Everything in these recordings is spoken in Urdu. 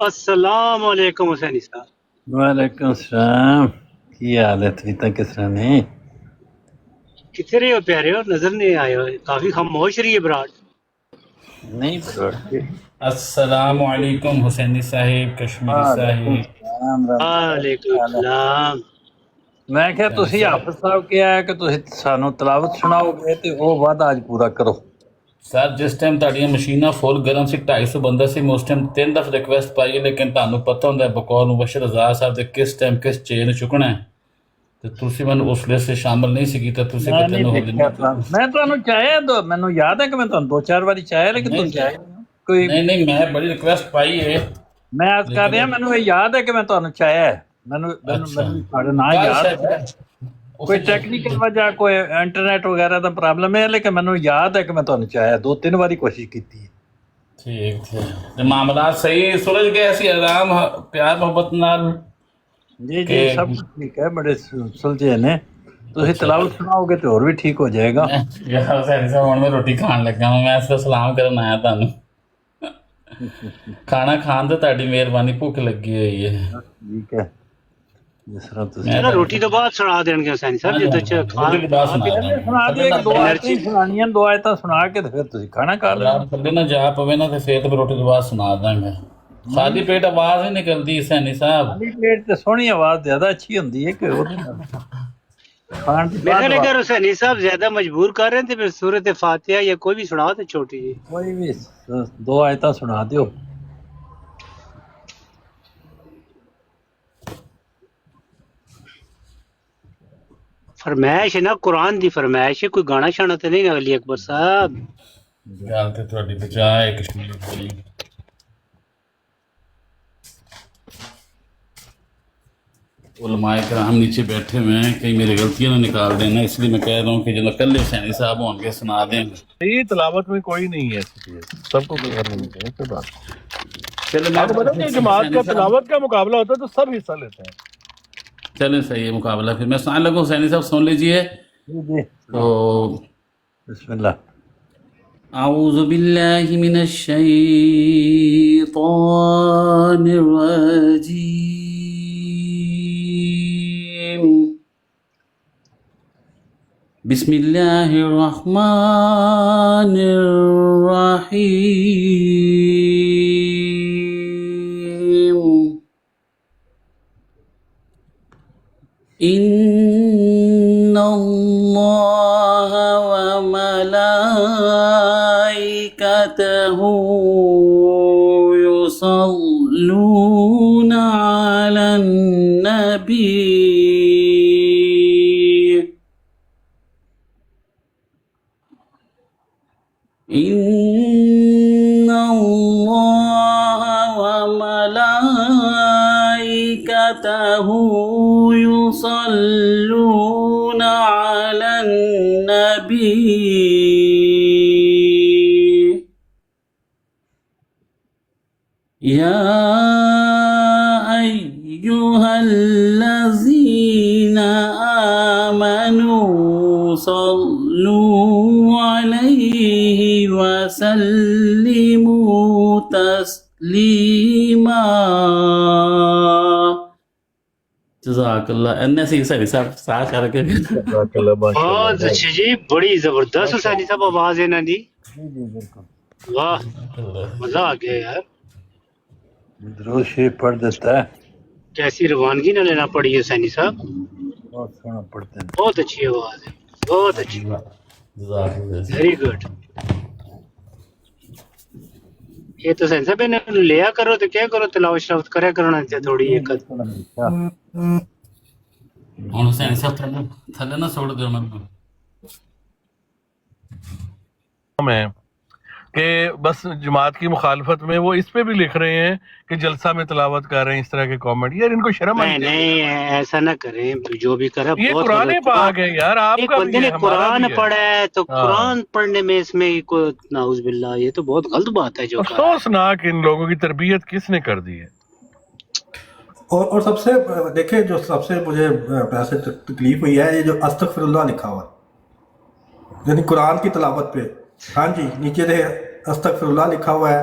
السلام علیکم حسینی صاحب۔ وعلیکم السلام، کی حال ہے؟ تھی تک کس طرح نہیں کتنے رہے ہو پیارے ہو؟ نظر نہیں آئے ہو، کافی خاموش رہی ہے براٹ۔ نہیں پڑھتے۔ السلام علیکم حسینی صاحب، کشمیری وعلیکم صاحب۔ السلام ورحمۃ وعلیکم اللہ تعالی۔ السلام۔ میں کہ حسینی تسی صاحب، حافظ صاحب کیا ہے کہ تسی سانو تلاوت سناؤ گے تے وہ وعدہ اج پورا کرو۔ سر جس ٹائم تہاڈیاں مشیناں فل گرم سی 250 بندہ سی، میں اس ٹائم 3 دفعہ ریکویسٹ پائی ہے، لیکن تہانوں پتہ ہوندا ہے بقول مبشر رضا صاحب دے کس ٹائم کس چین چکنا ہے، تے تسی مینوں اس لسٹ سے شامل نہیں سی کیتا، تسی میں کہ نہیں تینوں ہو دیکھا جائے۔ تھا، میں تانوں چاہیا تو مینوں یاد ہے کہ میں تانوں دو چار باری چاہیا لیکن نہیں تسی آئے نہیں۔ کوئی نہیں نہیں، میں بڑی ریکویسٹ پائی ہے، میں عرض کر لیکن رہا مینوں یہ یاد ہے کہ میں تانوں چاہیا ہے، مینوں مینوں اچھا مینوں تھوڑا نام کل یاد شاید ہے۔ کوئی اس ٹیکنیکل وجہ کوئی انٹرنیٹ وغیرہ دا پرابلم ہے لیکن مینوں یاد ہے کہ میں تانوں چاہیا دو تین باری کوشش کیتی ہے۔ ٹھیک تے معاملات صحیح سلجھ گئے سی آرام پیار محبت نال جی کہ جی سب کچھ ٹھیک ہے، بڑے سلجھے نے۔ تسی اچھا تلاوت سناؤ گے تو اور بھی ٹھیک ہو جائے گا۔ میں یار حسین صاحب ہوں میں روٹی کھان لگا ہوں، میں صرف سلام کرن آیا تانوں۔ کھانا کھان تے تہاڈی مہربانی، بھوک لگی ہوئی ہے۔ بس ٹھیک ہے جس طرح تسی۔ میں چلو روٹی تو بعد سنا دیں گے حسینی صاحب، ہاں جی جدو ہاں جی، روٹی کھان کے بعد سنا پہلے دیں گے، سنا دے تھلے نہ ایک دو آیتیں انرجی۔ ہی سنانیاں، دو آیتیں سنا کے تو پھر تسی کھانا کھا لینا۔ یار تھلے نہ جا پوے نا تے پھر تے روٹی کے بعد سنا دیں گے۔ نہیں خالی پیٹ آواز نہیں نکلتی حسینی صاحب۔ خالی پیٹ تے سونی آواز زیادہ اچھی ہوندی ہے کہ وہ کھان کے میرے بعد خیال ہے آواز اگر حسینی صاحب زیادہ مجبور کر رہے ہیں تو پھر سورۃ فاتحہ یا کوئی بھی سنا دے چھوٹی جی۔ کوئی بھی دو آیتیں سنا دیو۔ فرمائش ہے نا، قرآن دی فرمائش ہے، کوئی گانا شانا تو نہیں نا علی اکبر صاحب؟ گل تے تہاڈی بجائے کشمیر دی۔ علماء کرام نیچے بیٹھے ہوئے ہیں، کہیں میری غلطیاں نہ نکال دینا، اس لیے میں کہہ رہا ہوں کہ جب کل حسینی صاحب ہوں گے سنا دیں گے۔ یہ تلاوت میں کوئی نہیں ہے ایسی چیز، سب کو کرنا چاہیے، کوئی بات چلے نہیں۔ میں آپ کو پتا کہ جماعت کا تلاوت کا مقابلہ ہوتا ہے تو سب حصہ لیتے ہیں۔ چلیں صحیح ہے مقابلہ، پھر میں سنانے لگوں، حسینی صاحب سن لیجئے۔ جی جی تو بسم اللہ۔ اعوذ باللہ من الشیطان الرجیم، بسم اللہ الرحمن الرحیم، ان اللہ وملائکتہ یصلون علی النبی، ان اللہ وملائکتہ یصلون علی النبی، یا ایہا الذین آمنوا صلوا علیہ وسلموا تسلیما۔ جزاک اللہ، اینے سے حسینی صاحب سا کر کے جزاک اللہ، ماشاء اللہ، بہت اچھی جی، بڑی زبردست حسینی صاحب آواز ہے نا جی، جی جی بالکل۔ واہ مزہ آ گیا یار، درود شریف پڑھ دیتا ہے، کیسی روانگی نہ لینا پڑی ہے حسینی صاحب، بہت سونا پڑھتے ہیں۔ بہت اچھی آواز ہے، بہت اچھی، جزاک اللہ۔ Very good. یہ تو حسین صاحب انہوں نے لیا کرو تو کیا کرو، تلاوت شلاوت کریا کرنا چاہیے تھوڑی ایک ادھ۔ بالکل ہمیشہ۔ ہوں حسین صاحب تھلے نہ چھوڑ دیو مینوں۔ میں کہ بس جماعت کی مخالفت میں وہ اس پہ بھی لکھ رہے ہیں کہ جلسہ میں تلاوت کر رہے ہیں، اس طرح کے کامنٹ، یار ان کو شرم آنی نہیں چاہیے۔ نہیں ایسا نہ کریں، جو بھی کرا یہ بہت قرآن غلط۔ پاک ہے یار، آپ ایک کا بندے بھی نے ہے، ہمارا قرآن بھی ہے۔ پڑھا ہے تو ہاں، قرآن پڑھنے میں اس میں کوئی نعوذ باللہ، یہ تو بہت غلط بات ہے جو کہا ہے۔ افسوسناک ان لوگوں کی تربیت کس نے کر دی ہے۔ اور سب سے دیکھیں جو سب سے مجھے ویسے تکلیف ہوئی ہے، یہ جو استغفر اللہ لکھا ہوا ہے، یعنی قرآن کی تلاوت پہ، ہاں جی نیچے دے استغفر اللہ لکھا ہوا ہے،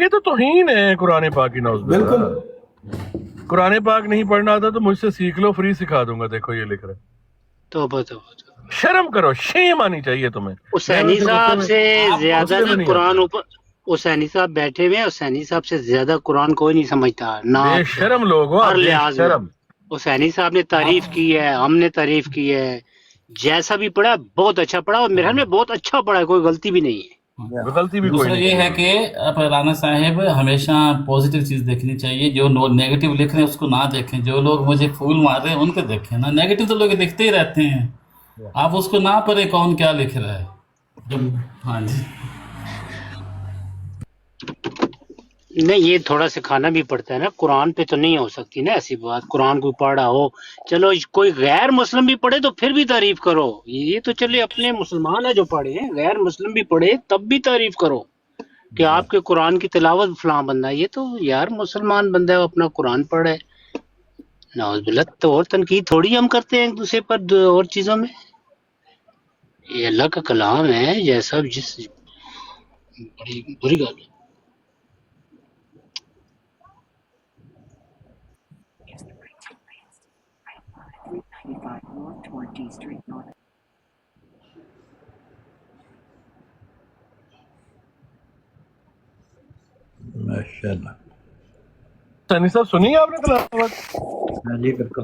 یہ تو توہین ہے قرآن پاک کی، نعوذ باللہ۔ بالکل قرآن پاک نہیں پڑھنا آتا تو مجھ سے سیکھ لو، فری سکھا دوں گا۔ دیکھو یہ لکھ رہے ہیں۔ توبہ توبہ توبہ۔ شرم کرو، شیم آنی چاہیے تمہیں۔ حسینی صاحب سے زیادہ غصے میں نا نہیں قرآن اوپر، حسینی صاحب بیٹھے ہوئے ہیں، حسینی صاحب سے زیادہ قرآن کوئی نہیں سمجھتا نہ بے شرم لوگ ہو، ہر بے لحاظ میں۔ شرم۔ حسینی صاحب نے تعریف کی ہے، ہم نے تعریف کی ہے، جیسا بھی پڑھا بہت اچھا پڑھا، اور میرے خیال میں بہت اچھا پڑھا ہے، کوئی غلطی بھی نہیں ہے۔ غلطی بھی کوئی دوسرا یہ نہیں ہے کہ اب رانا صاحب ہمیشہ پازیٹیو چیز دیکھنی چاہیے، جو لوگ نیگیٹو لکھ رہے ہیں اس کو نہ دیکھیں، جو لوگ مجھے پھول مار رہے ہیں ان کو دیکھیں نا، نیگیٹو تو لوگ دیکھتے ہی رہتے ہیں، آپ اس کو نہ پڑھیں کون کیا لکھ رہا ہے۔ ہاں جی، نہیں یہ تھوڑا سکھانا بھی پڑتا ہے نا، قرآن پہ تو نہیں ہو سکتی نا ایسی بات، قرآن کوئی پڑھا ہو، چلو کوئی غیر مسلم بھی پڑھے تو پھر بھی تعریف کرو، یہ تو چلے اپنے مسلمان ہے جو پڑھے ہیں، غیر مسلم بھی پڑھے تب بھی تعریف کرو کہ آپ کے قرآن کی تلاوت فلاں بندہ، یہ تو یار مسلمان بندہ ہے وہ اپنا قرآن پڑھے، نعوذ باللہ۔ تو اور تنقید تھوڑی ہم کرتے ہیں ایک دوسرے پر اور چیزوں میں، یہ اللہ کا کلام ہے، جیسا جس بڑی بری گل ہے۔ ماشاء اللہ۔ سنی صاحب سنی آپ نے تلاوت؟ ہاں جی بالکل،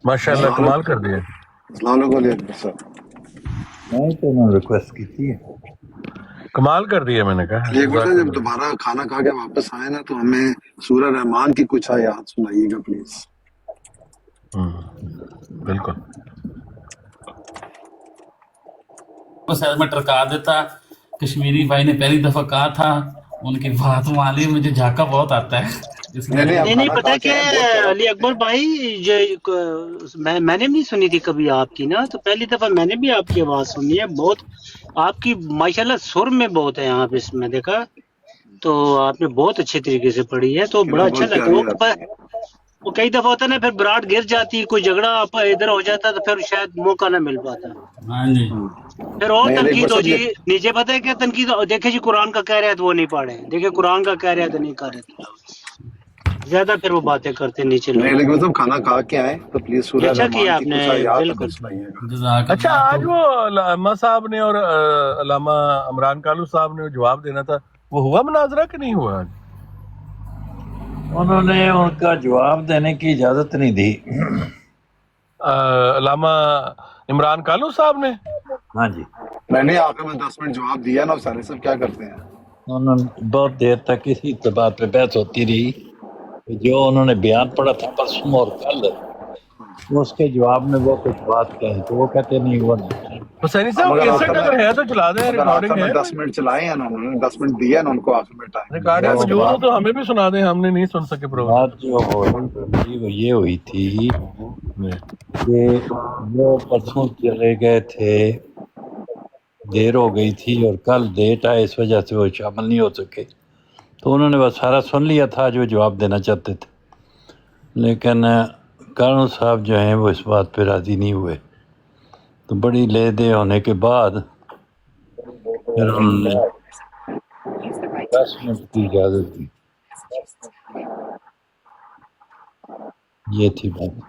ماشاء اللہ کمال کر دیا۔ السلام علیکم علی اکبر صاحب۔ میں تو انہوں نے ریکویسٹ کی تھی۔ کمال کر دیا میں نے کہا۔ علی اکبر صاحب جب دوبارہ کھانا کھا کے واپس آئے نا تو ہمیں سورہ رحمان کی کچھ آیات سنائیے گا پلیز۔ بالکل۔ سر میں ٹرکا دیتا، کشمیری بھائی نے پہلی دفعہ کہا تھا، ان کی بات والی مجھے جھاکا بہت آتا ہے، اس لیے نہیں پتا کیا ہے علی اکبر بھائی، میں نے بھی نہیں سنی تھی کبھی آپ کی نا، تو پہلی دفعہ میں نے بھی آپ کی آواز سنی ہے، بہت آپ کی ماشاءاللہ سر میں بہت ہے آپ اس میں دیکھا، تو آپ نے بہت اچھے طریقے سے پڑھی ہے، تو بڑا اچھا لگتا ہے۔ وہ کئی دفعہ ہوتا ہے نا، پھر براٹ گر جاتی، کوئی جھگڑا ادھر ہو جاتا تو پھر شاید موقع نہ مل پاتا، ہاں جی، پھر اور تنقید ہو جی نیچے، پتہ ہے کیا تنقید، دیکھیں جی قرآن کا کہہ رہے ہیں تو وہ نہیں پڑھے، دیکھیں قرآن کا کہہ رہے ہیں تو نہیں کر رہے، زیادہ پھر وہ باتیں کرتے ہیں نیچے نہیں لوگ۔ لیکن صاحب کھانا کھا کے آئے تو پلیز سورہ اچھا کیا رحمان آپ کی نے، کچھ آیات بالکل۔ ہمیں سنائیے گا۔ جزاک اچھا اللہ۔ آج وہ علامہ صاحب نے اور علامہ عمران کالو صاحب نے جواب دینا تھا، وہ ہوا مناظرہ کہ نہیں ہوا؟ انہوں نے ان کا جواب دینے کی اجازت نہیں دی۔ علامہ عمران کالو صاحب نے؟ ہاں جی، میں نے آخر میں 10 منٹ جواب دیا نا، سارے صاحب کیا کرتے ہیں؟ انہوں نے بہت دیر تک اسی بات پہ بحث ہوتی رہی، جو انہوں نے بیان پڑھا تھا پرسوں اور کل، اس کے جواب میں وہ کچھ بات کہیں تو وہ کہتے نہیں ہوا نہیں۔ حسینی صاحب کیسٹ اگر ہے تو چلا دیں، اگر آخر ریکارڈنگ میں ہے، 10 منٹ چلائے ہیں نا، انہوں نے 10 منٹ دیا نا ان کو آخر میں ٹائم۔ ریکارڈنگ موجود ہو تو ہمیں بھی سنا دیں، ہم نے نہیں سن سکے پروگرام۔ بات جو ہوئی وہ یہ ہوئی تھی کہ وہ پرسوں چلے گئے تھے، دیر ہو گئی تھی اور کل ڈیٹ آئے، اس وجہ سے وہ شامل نہیں ہو سکے، تو انہوں نے بس سارا سن لیا تھا جو جواب دینا چاہتے تھے، لیکن کارنو صاحب جو ہیں وہ اس بات پہ راضی نہیں ہوئے، تو بڑی لے دے ہونے کے بعد پھر انہوں نے 10 منٹ کی اجازت دی۔ یہ تھی بات۔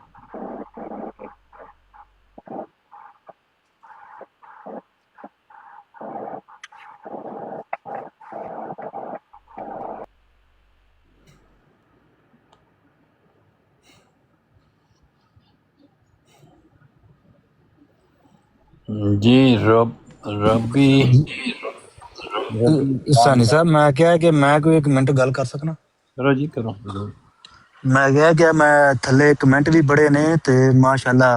جی ربی سانی صاحب میں کیا ہے کہ میں کوئی کمنٹ گل کر سکنا؟ کرو جی کرو۔ میں کیا کہ میں تھلے کمنٹ بھی پڑھے نے تے ماشاءاللہ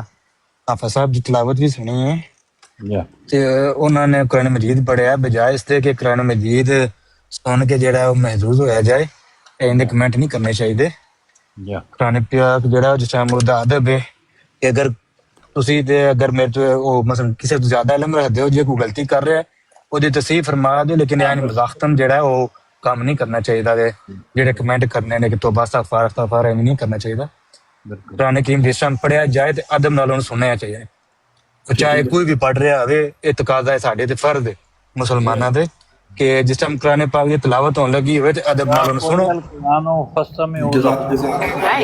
حافظ صاحب دی تلاوت بھی سنی ہے یا تے انہوں نے قرآن مجید پڑھیا، بجائے اس دے کہ قرآن مجید سن کے جڑا وہ محظوظ ہویا جائے، ایندے کمنٹ نہیں کرنے چاہیے۔ یا قرآن پاک جڑا جس ٹائم وہ ادب ہے کہ اگر تسی تے اگر میرے تو مثلا کسی تو زیادہ علم رکھتے ہو، جے کوئی غلطی کر رہا ہے وہ تصحیح فرما دو، لیکن یعنی مزاحتن جڑا ہے وہ کام نہیں کرنا چاہیے، جڑے کمنٹ کرنے نے کہ توبہ استغفار استغفار ایویں نہیں کرنا چاہیے۔ بالکل قرآن کریم جس ٹائم پڑھیا جائے تے ادب نال انہوں سننا چاہیے، چاہے کوئی بھی پڑھ رہا ہوئے، یہ تقاضا ہے ساڈے تے فرض ہے ਮੁਸਲਮਾਨਾਂ ਦੇ ਕਿ ਜਿਸ ਟਾਈਮ ਕੁਰਾਨ ਪਾਕ ਦੀ ਤਿਲਾਵਤ ਹੋਣ ਲੱਗੀ ਹੋਵੇ ਤੇ ਅਦਬ ਨਾਲ ਉਹਨੂੰ ਸੁਣੋ।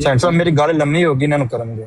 ਸੈਂਟ ਸਾਹਿਬ ਮੇਰੀ ਗੱਲ ਲੰਮੀ ਹੋ ਗਈ, ਇਹਨਾਂ ਨੂੰ ਕਰਨ ਦਿਓ।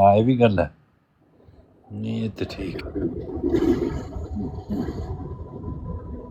ਹਾਂ ਇਹ ਵੀ ਗੱਲ ਹੈ। ਨਹੀਂ ਇਹ ਤੇ ਠੀਕ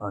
ਹਾਂ,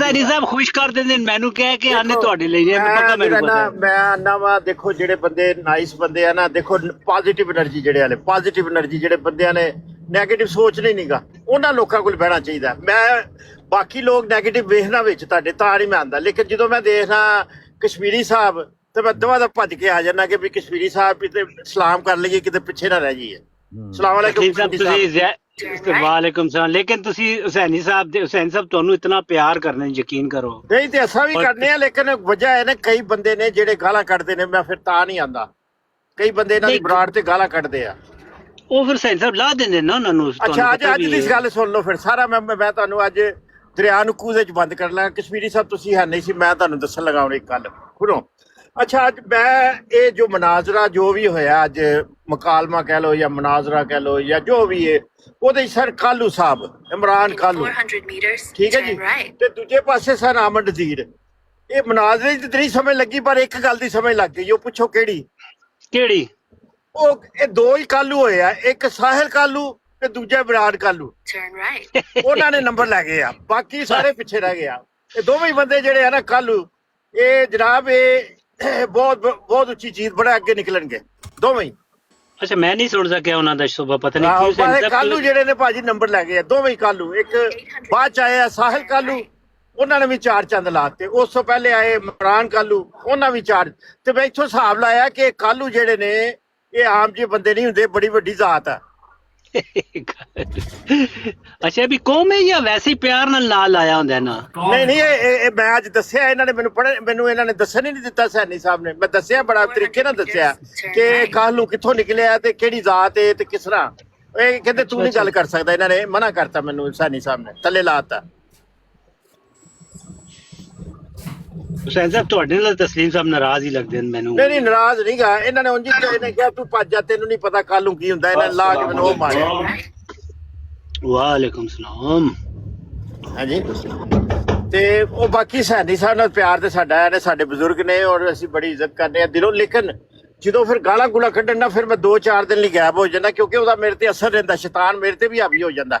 ਸਾਡੀ ਸਾਹਿਬ ਖੁਸ਼ ਕਰ ਦਿੰਦੇ ਨੇ ਮੈਨੂੰ ਕਹਿ ਕੇ ਆਨੇ ਤੁਹਾਡੇ ਲਈ ਇਹ ਪੱਕਾ ਮੈਨੂੰ ਪਤਾ ਹੈ। ਮੈਂ ਆਨਾ ਵਾ ਦੇਖੋ ਜਿਹੜੇ ਬੰਦੇ ਨਾਈਸ ਬੰਦੇ ਆ ਨਾ ਦੇਖੋ ਪੋਜ਼ਿਟਿਵ એનર્ਜੀ ਜਿਹੜੇ ਵਾਲੇ ਪੋਜ਼ਿਟਿਵ એનર્ਜੀ ਜਿਹੜੇ ਬੰਦਿਆਂ ਨੇ ਨੈਗੇਟਿਵ ਸੋਚ ਨਹੀਂ ਗਾ ਉਹਨਾਂ ਲੋਕਾਂ ਕੋਲ ਬਹਿਣਾ ਚਾਹੀਦਾ। ਮੈਂ ਬਾਕੀ ਲੋਕ ਨੈਗੇਟਿਵ ਵੇਖਣਾ ਵਿੱਚ ਤੁਹਾਡੇ ਤਾਂ ਨਹੀਂ ਮੈਂ ਆਂਦਾ ਲੇਕਿਨ ਜਦੋਂ ਮੈਂ ਦੇਖਣਾ ਕਸ਼ਮੀਰੀ ਸਾਹਿਬ ਤੇ ਮੈਂ ਦਵਾ ਦਾ ਭੱਜ ਕੇ ਆ ਜਾਣਾ ਕਿ ਵੀ ਕਸ਼ਮੀਰੀ ਸਾਹਿਬ ਕਿਤੇ ਸਲਾਮ ਕਰ ਲਈਏ ਕਿਤੇ ਪਿੱਛੇ ਨਾ ਰਹਿ ਜਾਈਏ। ਸਲਾਮ ਅਲੈਕੁਮ ਵਾਲੇਕੁਮ ਸਲਾਮ। ਲੇਕਿਨ ਤੁਸੀਂ ਹੁਸੈਨੀ ਸਾਹਿਬ ਤੁਹਾਨੂੰ ਇਤਨਾ ਪਿਆਰ ਕਰਨੇ ਯਕੀਨ ਕਰੋ। ਨਹੀਂ ਤੇ ਅਸਾਂ ਵੀ ਕਰਨੇ ਆ ਲੇਕਿਨ ਵਜ੍ਹਾ ਹੈ ਨਾ ਕਈ ਬੰਦੇ ਨੇ ਜਿਹੜੇ ਗਾਲਾਂ ਕੱਢਦੇ ਨੇ ਮੈਂ ਫਿਰ ਤਾਂ ਨਹੀਂ ਆਂਦਾ। ਕਈ ਬੰਦੇ ਇਹਨਾਂ ਦੀ ਬਰਾੜ ਤੇ ਗਾਲਾਂ ਕੱਢਦੇ ਆ ਉਹ ਫਿਰ ਹੁਸੈਨ ਸਾਹਿਬ ਲਾ ਦਿੰਦੇ ਨਾ ਉਹਨਾਂ ਨੂੰ। ਅੱਛਾ ਅੱਜ ਦੀ ਗੱਲ ਸੁਣ ਲਓ ਫਿਰ ਸਾਰਾ ਮੈਂ ਤੁਹਾਨੂੰ ਅੱਜ ਦਰਿਆ ਨੂੰ ਕੂਜ਼ੇ ਚ ਬੰਦ ਕਰ ਲਾਂਗਾ। ਕਸ਼ਮੀਰੀ ਸਾਹਿਬ ਤੁਸੀਂ ਹੈ ਨਹੀਂ ਸੀ ਮੈਂ ਤੁਹਾਨੂੰ ਦੱਸਣ ਲਗਾ ਹੁਣ ਇੱਕ ਗੱਲ ਸੁਣੋ। ਅੱਛਾ ਅੱਜ ਮੈਂ ਇਹ ਜੋ ਮਨਾਜ਼ਰਾ ਜੋ ਵੀ ਹੋਇਆ ਅੱਜ ਮੁਕਾਲਮਾ ਕਹਿ ਲਓ ਜਾਂ ਮਨਾਜ਼ਰਾ ਕਹਿ ਲਓ ਜਾਂ ਜੋ ਵੀ ਹੈ ਉਹਦੇ ਸਰ ਕਾਲੂ ਸਾਹਿਬ ਇਮਰਾਨ ਕਾਲੂ ਠੀਕ ਹੈ ਜੀ ਤੇ ਦੂਜੇ ਪਾਸੇ ਸਰ ਆਮਦ ਨਜ਼ੀਰ ਇਹ ਮਨਾਜ਼ਰੇ ਦੀ ਤਰੀ ਸਮਝ ਲੱਗੀ ਪਰ ਇੱਕ ਗੱਲ ਦੀ ਸਮਝ ਲੱਗ ਗਈ ਉਹ ਪੁੱਛੋ ਕਿਹੜੀ ਉਹ ਇਹ ਦੋ ਹੀ ਕਾਲੂ ਹੋਏ ਆ ਇੱਕ ਸਾਹਿਲ ਕਾਲੂ ਤੇ ਦੂਜਾ ਇਮਰਾਨ ਕਾਲੂ ਉਹਨਾਂ ਨੇ ਨੰਬਰ ਲੈ ਗਏ ਆ ਬਾਕੀ ਸਾਰੇ ਪਿੱਛੇ ਰਹਿ ਗਏ ਆ। ਇਹ ਦੋਵੇਂ ਹੀ ਬੰਦੇ ਜਿਹੜੇ ਆ ਨਾ ਕਾਲੂ ਇਹ ਜਨਾਬ ਇਹ ਬਹੁਤ ਉੱਚੀ ਚੀਜ਼ ਬੜਾ ਅੱਗੇ ਨਿਕਲਣਗੇ ਦੋਵੇਂ ਹੀ। ਅੱਛਾ ਮੈਂ ਨਹੀਂ ਸੁਣ ਸਕਿਆ ਉਹਨਾਂ ਦਾ ਸੁਬਾ ਪਤਾ ਨਹੀਂ ਕਿਉਂ ਹੁਸੈਨ ਸਾਹਿਬ ਕਾਲੂ ਜਿਹੜੇ ਨੇ ਭਾਜੀ ਨੰਬਰ ਲੈ ਗਏ ਆ ਦੋਵੇਂ ਹੀ ਕਾਲੂ। ਇੱਕ ਬਾਅਦ ਚ ਆਏ ਆ ਸਾਹਿਲ ਕਾਲੂ ਉਹਨਾਂ ਨੇ ਵੀ 4 ਚੰਦ ਲਾਤੇ। ਉਸ ਤੋਂ ਪਹਿਲੇ ਆਏ ਇਮਰਾਨ ਕਾਲੂ ਉਹਨਾਂ ਵੀ 4 ਤੇ ਮੈਂ ਇੱਥੋਂ ਹਿਸਾਬ ਲਾਇਆ ਕਿ ਕਾਲੂ ਜਿਹੜੇ ਨੇ ਇਹ ਆਮ ਜਿਹੇ ਬੰਦੇ ਨਹੀਂ ਹੁੰਦੇ ਬੜੀ ਵੱਡੀ ਜ਼ਾਤ ਆ। ਅੱਛਾ ਵੀ ਕੌਮ ਹੈ ਜਾਂ ਵੈਸੇ ਹੀ ਪਿਆਰ ਨਾਲ ਆਇਆ ਹੁੰਦਾ ਨਾ। ਨਹੀਂ ਇਹ ਮੈਂ ਅੱਜ ਦੱਸਿਆ ਇਹਨਾਂ ਨੇ ਮੈਨੂੰ ਇਹਨਾਂ ਨੇ ਦੱਸਣ ਹੀ ਨਹੀਂ ਦਿੱਤਾ ਸੈਣੀ ਸਾਹਿਬ ਨੇ। ਮੈਂ ਦੱਸਿਆ ਬੜਾ ਤਰੀਕੇ ਨਾਲ ਦੱਸਿਆ ਕਿ ਕਾਲੂ ਕਿੱਥੋਂ ਨਿਕਲਿਆ ਤੇ ਕਿਹੜੀ ਜ਼ਾਤ ਹੈ ਤੇ ਕਿਸ ਤਰ੍ਹਾਂ। ਇਹ ਕਹਿੰਦੇ ਤੂੰ ਨਹੀਂ ਗੱਲ ਕਰ ਸਕਦਾ ਇਹਨਾਂ ਨੇ ਮਨਾ ਕਰਤਾ ਮੈਨੂੰ ਸੈਣੀ ਸਾਹਿਬ ਨੇ ਥੱਲੇ ਲਾਤਾ। ਹੁਸੈਨ ਸਾਹਿਬ ਤੁਹਾਡੇ ਨਾਲ ਤਸਲੀਮ ਸਾਹਿਬ ਨਾਰਾਜ਼ ਹੀ ਲੱਗਦੇ ਨੇ ਮੈਨੂੰ। ਨਹੀਂ ਨਾਰਾਜ਼ ਨਹੀਂ ਗਾ ਇਹਨਾਂ ਨੇ ਉਂਝ ਇਹਨੇ ਕਿਹਾ ਤੂੰ ਭੱਜ ਜਾ ਤੈਨੂੰ ਨਹੀਂ ਪਤਾ ਕਾਲੂ ਕੀ ਹੁੰਦਾ ਇਹਨਾਂ ਲਾ ਕੇ ਮੈਨੂੰ ਉਹ ਮਾਰਿਆ। ਵਾਲੇਕੁਮ ਸਲਾਮ। ਹਾਂਜੀ ਤੇ ਉਹ ਬਾਕੀ ਸੈਣੀ ਸਾਹਿਬ ਨਾਲ ਪਿਆਰ ਤੇ ਸਾਡਾ ਨੇ ਸਾਡੇ ਬਜ਼ੁਰਗ ਨੇ ਔਰ ਅਸੀਂ ਬੜੀ ਇੱਜ਼ਤ ਕਰਦੇ ਆ ਦਿਲੋਂ। ਲੇਕਿਨ ਜਦੋਂ ਫਿਰ ਗਾਲਾਂ ਗੁਲਾ ਕੱਢਣ ਨਾ ਫਿਰ ਮੈਂ 2-4 ਦਿਨ ਲਈ ਗਾਇਬ ਹੋ ਜਾਂਦਾ ਕਿਉਂਕਿ ਉਹਦਾ ਮੇਰੇ ਤੇ ਅਸਰ ਰਹਿੰਦਾ ਸ਼ੈਤਾਨ ਮੇਰੇ ਤੇ ਵੀ ਹਾਵੀ ਹੋ ਜਾਂਦਾ।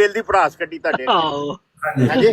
ਦਿਲ ਦੀ ਭੜਾਸ ਕੱਢੀ ਤੁਹਾਡੇ। ਹਾਂਜੀ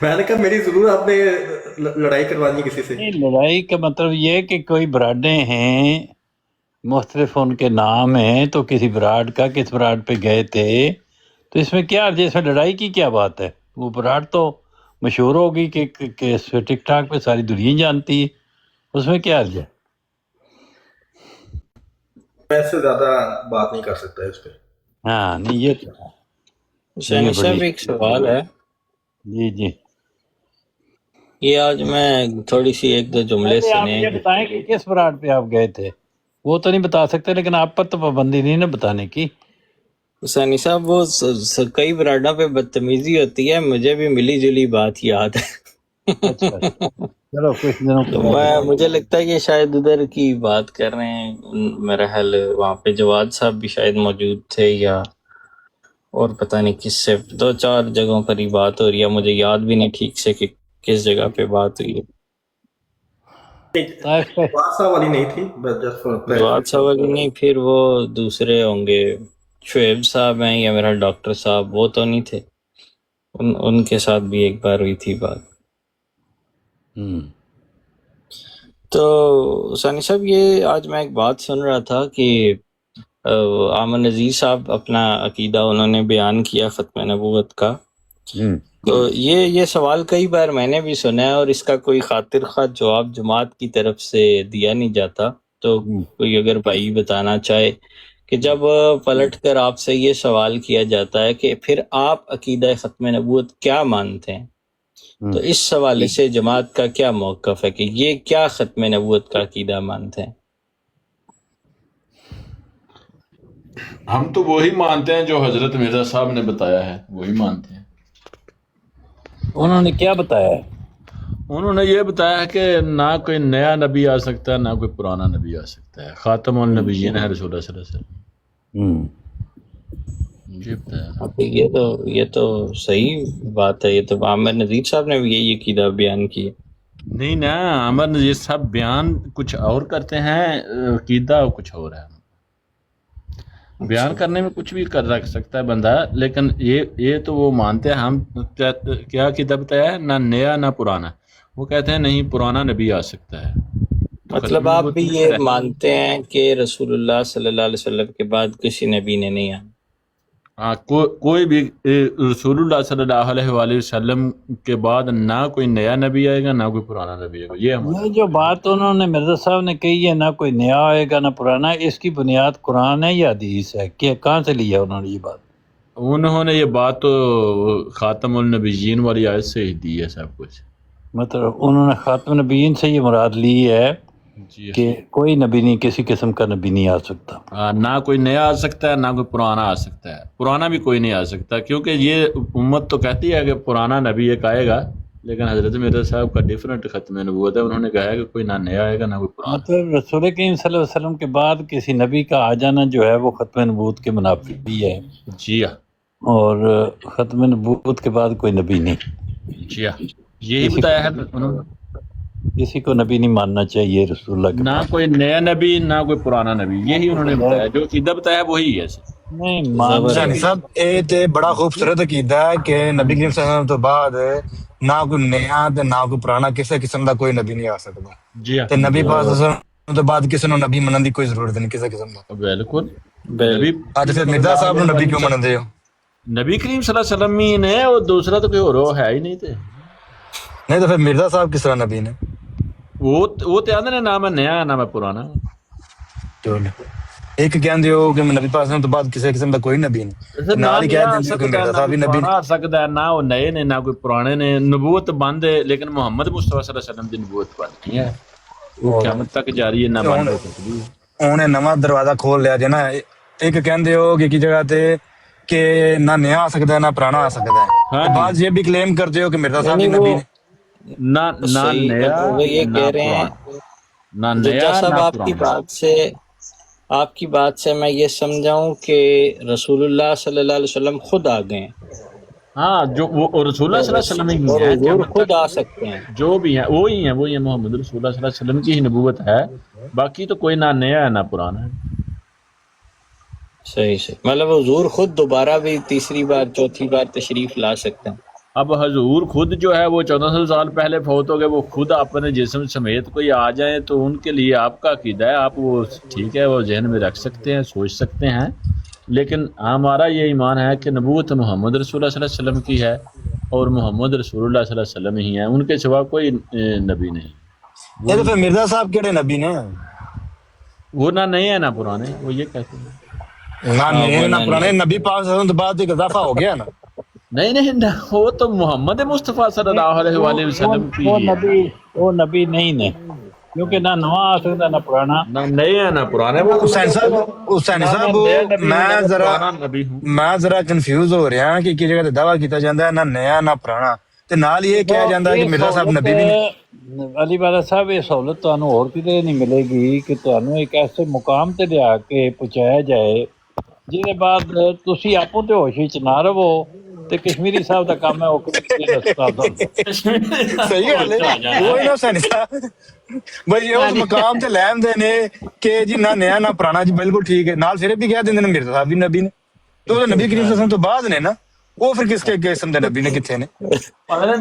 میں نے کہا میری ضرور آپ نے لڑائی کروانی ہے کسی سے. نہیں، لڑائی کا مطلب یہ کہ کوئی براڈیں ہیں، مختلف ان کے نام ہیں، تو کسی براڈ کا کس براڈ پہ گئے تھے، تو اس میں کیا اس میں لڑائی کی کیا بات ہے؟ وہ براڈ تو مشہور ہوگی کہ اس پہ ٹک ٹاک پہ ساری دنیا جانتی ہے، اس میں کیا حرج ہے؟ میں اس سے زیادہ بات نہیں کر سکتا اس پہ. ہاں نہیں، یہ حسین یہ بڑی صاحب ایک سوال ہے، جی جی. یہ آج میں تھوڑی سی ایک دو جملے پہلے آپ سنے. یہ بتائیں کہ کس براڈ پہ آپ گئے تھے. وہ تو نہیں بتا سکتے، لیکن آپ پر تو پابندی نہیں نا بتانے کی. حسین صاحب وہ کئی براڈوں پہ بدتمیزی ہوتی ہے، مجھے بھی ملی جلی بات یاد ہے. اچھا چلو کچھ دنوں تو کے مجھے لگتا ہے کہ شاید ادھر کی بات کر رہے ہیں، میرا خیال وہاں پہ جواد صاحب بھی شاید موجود تھے، یا اور پتہ نہیں کس سے، دو چار جگہوں پر ہی بات ہو رہی ہے، مجھے یاد بھی نہیں ٹھیک سے کہ کس جگہ پہ بات ہوئی ہے. طائف پہ. واسطہ والی نہیں تھی بس جسٹ جواد صاحب والی نہیں، پھر وہ دوسرے ہوں گے، شعیب صاحب ہیں یا میرا ڈاکٹر صاحب، وہ تو نہیں تھے، ان کے ساتھ بھی ایک بار ہوئی تھی بات. تو ثانی صاحب یہ آج میں ایک بات سن رہا تھا کہ آمن نذیر صاحب اپنا عقیدہ انہوں نے بیان کیا ختم نبوت کا. تو یہ سوال کئی بار میں نے بھی سنا ہے، اور اس کا کوئی خاطر خواہ جواب جماعت کی طرف سے دیا نہیں جاتا. تو کوئی اگر بھائی بتانا چاہے کہ جب پلٹ کر آپ سے یہ سوال کیا جاتا ہے کہ پھر آپ عقیدہ ختم نبوت کیا مانتے ہیں، تو اس حوالے سے جماعت کا کیا موقف ہے کہ یہ کیا ختم نبوت کا عقیدہ مانتے ہیں؟ ہم تو وہی مانتے ہیں جو حضرت مرزا صاحب نے بتایا ہے، وہی مانتے ہیں. انہوں نے کیا بتایا ہے؟ انہوں نے یہ بتایا کہ نہ کوئی نیا نبی آ سکتا ہے، نہ کوئی پرانا نبی آ سکتا ہے، خاتم النبیین ہے رسول اللہ صلی اللہ علیہ وسلم. یہ بتایا. اب یہ تو صحیح بات ہے، یہ تو عامر نذیر صاحب نے بھی یہی عقیدہ بیان کی ہے. نہیں نا، عامر نذیر صاحب بیان کچھ اور کرتے ہیں، عقیدہ کچھ اور ہے. بیان کرنے میں کچھ بھی کر رکھ سکتا ہے بندہ، لیکن یہ تو وہ مانتے ہیں. ہم کیا عقیدہ بتایا ہے؟ نہ نیا نہ پرانا. وہ کہتے ہیں نہیں، پرانا نبی آ سکتا ہے. مطلب آپ بھی یہ مانتے ہیں کہ رسول اللہ صلی اللہ علیہ وسلم کے بعد کسی نبی نے نہیں آنا؟ ہاں، کوئی بھی رسول اللہ صلی اللہ علیہ وآلہ وسلم کے بعد نہ کوئی نیا نبی آئے گا، نہ کوئی پرانا نبی آئے گا. یہ جو بات انہوں نے مرزا صاحب نے کہی ہے، نہ کوئی نیا آئے گا نہ پرانا، اس کی بنیاد قرآن ہے یا حدیث ہے؟ کہ کہاں سے لیا انہوں نے یہ بات؟ انہوں نے یہ بات تو خاتم النبیین والی آیت سے ہی دی ہے سب کچھ. مطلب انہوں نے خاتم نبیین سے یہ مراد لی ہے جی، کہ کوئی نبی نہیں، کسی قسم کا نبی نہیں آ سکتا. نہ کوئی نیا آ سکتا ہے، نہ کوئی پرانا آ سکتا ہے. پرانا بھی کوئی نہیں آ سکتا، کیونکہ یہ امت تو کہتی ہے کہ پرانا نبی ایک آئے گا، لیکن حضرت مرزا صاحب کا ڈیفرنٹ ختم نبوت ہے. انہوں نے کہا ہے کہ کوئی نہ نیا آئے گا نہ کوئی پرانا. مطلب رسول کریم صلی اللہ علیہ وسلم کے بعد کسی نبی کا آ جانا جو ہے وہ ختم نبوت کے منافی بھی ہے، جی ہاں، اور ختم نبوت کے بعد کوئی نبی نہیں. جی ہاں، یہی بتایا ہے انہوں نے. کسی کو نبی نہیں ماننا چاہیے رسول اللہ کے نہ بعد. کوئی نیا نبی نہ کوئی پرانا نبی، یہی انہوں نے بتایا. جو عقیدہ بتایا وہی ہے. نہیں ماننا. ثانی صاحب یہ تے بڑا خوبصورت عقیدہ ہے کہ نبی کریم صلی اللہ علیہ وسلم تو بعد نہ کوئی نیا تے نہ کوئی پرانا کسی قسم کا کوئی نبی نہیں آ سکتا. جی ہاں، تے نبی پاک صلی اللہ علیہ وسلم تو بعد کسی نو نبی منن دی کوئی ضرورت نہیں کسی قسم کا. بالکل. نبی اج پھر مرزا صاحب نو نبی کیوں منندے ہو؟ نبی کریم صلی اللہ علیہ وسلم ہی نے، اور دوسرا تو کوئی اور ہے ہی نہیں. تھے نہیں تو پھر مرزا صاحب کس طرح نبی نے؟ وہ تے آندے نے نہ میں نیا نہ میں پرانا. ایک کہندے ہو کہ نبی پاک صلی اللہ علیہ وسلم تو بعد کسی قسم کا کوئی نبی نہیں، نال ہی کہہ دیندے ہو کہ مرزا صاحب بھی نبی آ سکتا ہے، نہ وہ نئے نے نہ کوئی پرانے نے. نبوت بند ہے، لیکن محمد مصطفیٰ صلی اللہ علیہ وسلم کی نبوت بند نہیں ہے، وہ قیامت تک جاری ہے، نہ بند ہو سکتی. انہیں نواں دروازہ کھول لیا جی نا. ایک کہندے ہو کہ کی جگہ تے کہ نہ نیا آ سکتا ہے نہ پرانا آ سکتا ہے، بعض یہ بھی کلیم کرتے ہو کہ مرزا صاحب بھی نبی نے. نہ نیا وہ یہ کہہ رہے ہیں. نہ نیا صاحب نہ آپ کی بات سے میں یہ سمجھاؤں کہ رسول اللہ صلی اللہ علیہ وسلم خود آ گئے ہیں. ہاں، جو وہ رسول اللہ صلی اللہ علیہ وسلم اور ہی حضور ہیں، خود آ سکتے ہیں. جو بھی ہیں وہی ہیں محمد رسول اللہ صلی اللہ علیہ وسلم کی ہی نبوت ہے. باقی تو کوئی نہ نیا ہے نہ پرانا ہے. صحیح مطلب حضور خود دوبارہ بھی تیسری بار چوتھی بار تشریف لا سکتے ہیں. اب حضور خود جو ہے وہ 1400 سال پہلے فوت ہو گئے، وہ خود اپنے جسم سمیت کوئی آ جائیں تو ان کے لیے آپ کا عقیدہ ہے، آپ وہ ٹھیک ہے وہ ذہن میں رکھ سکتے ہیں، سوچ سکتے ہیں، لیکن ہمارا یہ ایمان ہے کہ نبوت محمد رسول اللہ صلی اللہ علیہ وسلم کی ہے اور محمد رسول اللہ صلی اللہ علیہ وسلم ہی ہیں، ان کے سوا کوئی نبی نہیں۔ یہ تو پھر مرزا صاحب کہڑے نبی نے؟ وہ نہ نئے ہیں نہ پرانے، وہ یہ کہتے ہیں نہ نئے نہ پرانے، نبی پاک صلی اللہ علیہ وسلم تو بعد ایک اضافہ ہو گیا نا۔ نہیں وہ تو محمد مصطفیٰ صلی اللہ علیہ وآلہ وسلم کی وہ نبی نہیں نے، کیونکہ نہ نواں آ سکتا نہ پرانا، نہ نئے ہیں نہ پرانے۔ حسین صاحب میں ذرا کنفیوز ہو رہا ہوں کہ کس جگہ تے دعویٰ کیتا جاتا ہے نہ نیا نہ پرانا، تے نال یہ کہا جاتا ہے کہ مرزا صاحب نبی بھی نہیں۔ علی والا صاحب یہ سہولت تانوں اور کتے نہیں ملے گی کہ تانوں ایک ایسے مقام تے لیا کے پہنچایا جائے جہدے بعد تسی آپوں تے ہوش وچ نہ رہو تے کشمیری صاحب دا کام ہے وہ صحیح گل ہے، وہی نا حسین صاحب بھائی اس مقام تے لین دے نے کہ جی نہ نیا نہ پرانا، جی بالکل ٹھیک ہے، نال پھر بھی کہہ دیندے نے مرزا صاحب بھی نبی نے، تو وہ نبی کریم صلی اللہ علیہ وسلم تو بعد نے نا، وہ پھر کس کے قسم دے نبی نے کتنے نے؟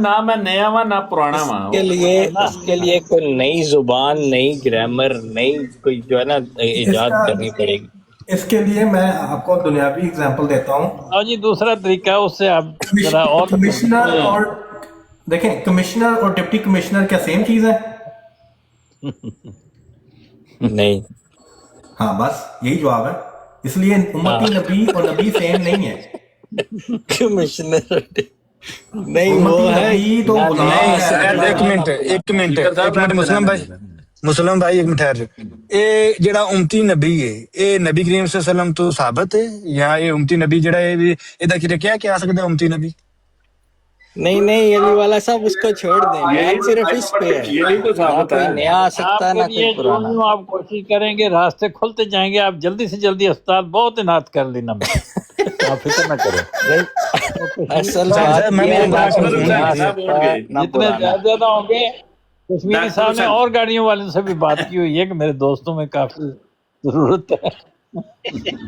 نہ میں نیا ہاں نہ پرانا ہاں۔ اس کے لیے کوئی نئی زبان، نئی گرامر، نئی کوئی جو ہے نا ایجاد کرنی پڑے گی۔ اس کے لیے میں آپ کو دنیاوی اگزامپل دیتا ہوں۔ اور جی دوسرا طریقہ اس سے آپ ذرا اور کمشنر اور دیکھیں، کمشنر اور ڈپٹی کمشنر کیا سیم چیز ہے؟ نہیں، ہاں بس یہی جواب ہے، اس لیے امتی نبی اور نبی سیم نہیں ہے۔ کمشنر نہیں، وہ ہے نبی تو ایک منٹ مسلم بھائی ایک منٹ ٹھہر جاؤ، اے جڑا امتی نبی ہے اے نبی کریم صلی اللہ علیہ وسلم تو ثابت ہے یا اے امتی نبی جڑا ہے ایدا کیا آ سکتا ہے امتی نبی؟ نہیں علی والا صاحب اس کو چھوڑ دیں، بات صرف اس پہ ہے، نہ کوئی نیا آ سکتا ہے نہ کوئی پرانا۔ آپ کوشش کریں گے راستے کھلتے جائیں گے، آپ جلدی سے جلدی استاد بہت انعت کر لینا، آپ فکر نہ کریں، اصل بات جتنے زیادہ ہوں گے۔ کشمیری صاحب نے اور گاڑیوں والوں سے بھی بات کی ہوئی ہے کہ میرے دوستوں میں کافی ضرورت ہے۔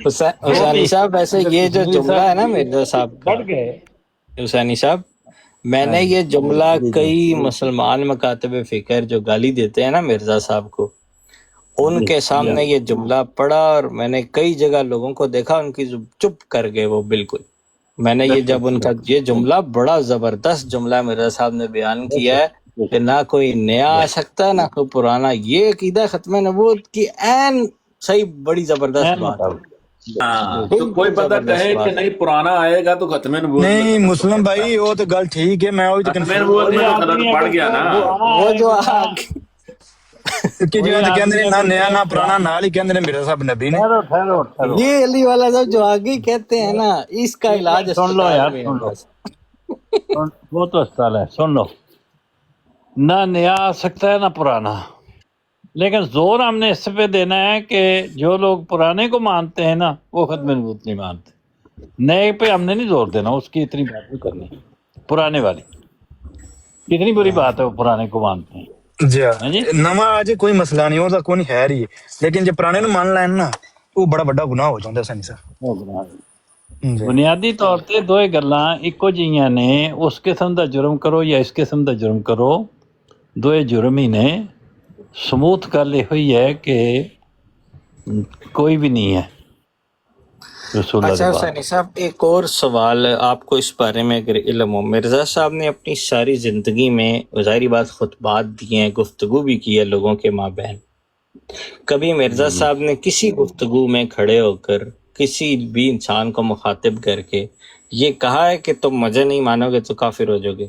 حسینی صاحب ویسے یہ جو جملہ ہے نا مرزا صاحب کا، حسینی صاحب میں نے یہ جملہ کئی مسلمان مکاتب فکر جو گالی دیتے ہیں نا مرزا صاحب کو، ان کے سامنے یہ جملہ پڑھا اور میں نے کئی جگہ لوگوں کو دیکھا ان کی چپ کر گئے وہ بالکل۔ میں نے یہ جب ان کا یہ جملہ بڑا زبردست جملہ مرزا صاحب نے بیان کیا ہے کہ نہ کوئی نیا آ سکتا نہ کوئی پرانا، یہ عقیدہ ختم نبوت کی عین صحیح بڑی زبردست بات ہے۔ تو کوئی بندہ کہے کہ نہیں پرانا آئے گا تو ختم نبوت نہیں مسلم بھائی وہ تو گل ٹھیک ہے، میں وہی تو ختم نبوت میں تو غلط پڑ گیا نا، وہ جو کہ جو کہندے نہ نیا نہ پرانا، نال ہی کہندے مرزا صاحب نبی نے۔ یہ علی والا صاحب جو آگے کہتے ہیں نا، اس کا علاج سن لو یار، سن لو، وہ تو اسپتال ہے، سن لو، نہ نیا آ سکتا ہے نہ پرانا، لیکن زور ہم نے اس پہ دینا ہے کہ جو لوگ پرانے کو مانتے ہیں نا وہ ختم نبوت نہیں مانتے، نئے پہ ہم نے نہیں زور دینا، اس کی اتنی بات نہیں کرنی۔ پرانے والی کتنی بری بات ہے، وہ پرانے کو مانتے ہیں جی نواں آج کوئی مسئلہ نہیں ہوتا، کوئی نہیں خیر ہی ہے، لیکن جب پرانے نو مان لین نا وہ بڑا بڑا گناہ ہو جاتا ہے سنی صاحب۔ بنیادی طور تے دو گلاں ایکو جیاں نے، اس قسم دا جرم کرو یا اس قسم دا جرم کرو، دو جرم ہی نے۔ سموتھ گل یہ ہوئی ہے کہ کوئی بھی نہیں ہے رسول اللہ اچھا کے بعد۔ حسینی صاحب ایک اور سوال آپ کو اس بارے میں اگر علم ہو، مرزا صاحب نے اپنی ساری زندگی میں ظاہری بات خطبات دیے ہیں، گفتگو بھی کی ہے لوگوں کے مابین، کبھی مرزا صاحب نے کسی گفتگو میں کھڑے ہو کر کسی بھی انسان کو مخاطب کر کے یہ کہا ہے کہ تم مجھے نہیں مانو گے تو کافر ہو جاؤ گے؟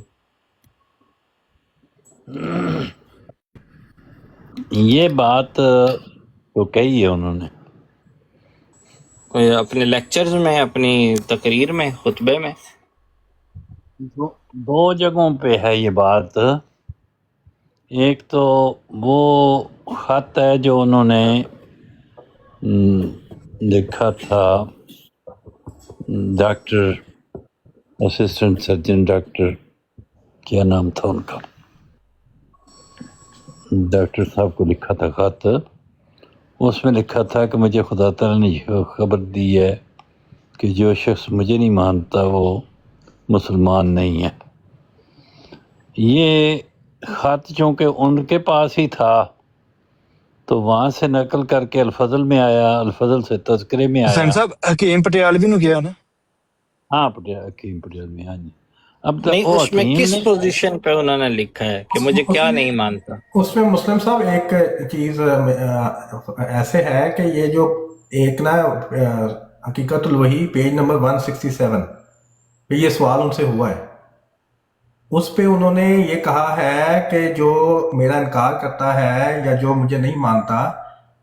یہ بات تو کہی ہے انہوں نے اپنے لیکچرز میں، اپنی تقریر میں، خطبے میں؟ دو جگہوں پہ ہے یہ بات۔ ایک تو وہ خط ہے جو انہوں نے لکھا تھا ڈاکٹر اسسٹنٹ سرجن ڈاکٹر کیا نام تھا ان کا، ڈاکٹر صاحب کو لکھا تھا خط، اس میں لکھا تھا کہ مجھے خدا تعالیٰ نے یہ خبر دی ہے کہ جو شخص مجھے نہیں مانتا وہ مسلمان نہیں ہے، یہ خط چونکہ ان کے پاس ہی تھا تو وہاں سے نقل کر کے الفضل میں آیا، الفضل سے تذکرے میں حسین آیا. صاحب حکیم پٹیالوی نے کیا نا؟ ہاں حکیم پٹیال میں. ہاں جی. اب نہیں، وہ اس میں حکیم کس نے پوزیشن پہ انہوں نے لکھا ہے کہ مجھے کیا نہیں مانتا؟ اس میں مسلم صاحب ایک چیز ایسے ہے کہ یہ جو ایک نا حقیقت الوحی پیج نمبر 167 پہ یہ سوال ان سے ہوا ہے، اس پہ انہوں نے یہ کہا ہے کہ جو میرا انکار کرتا ہے یا جو مجھے نہیں مانتا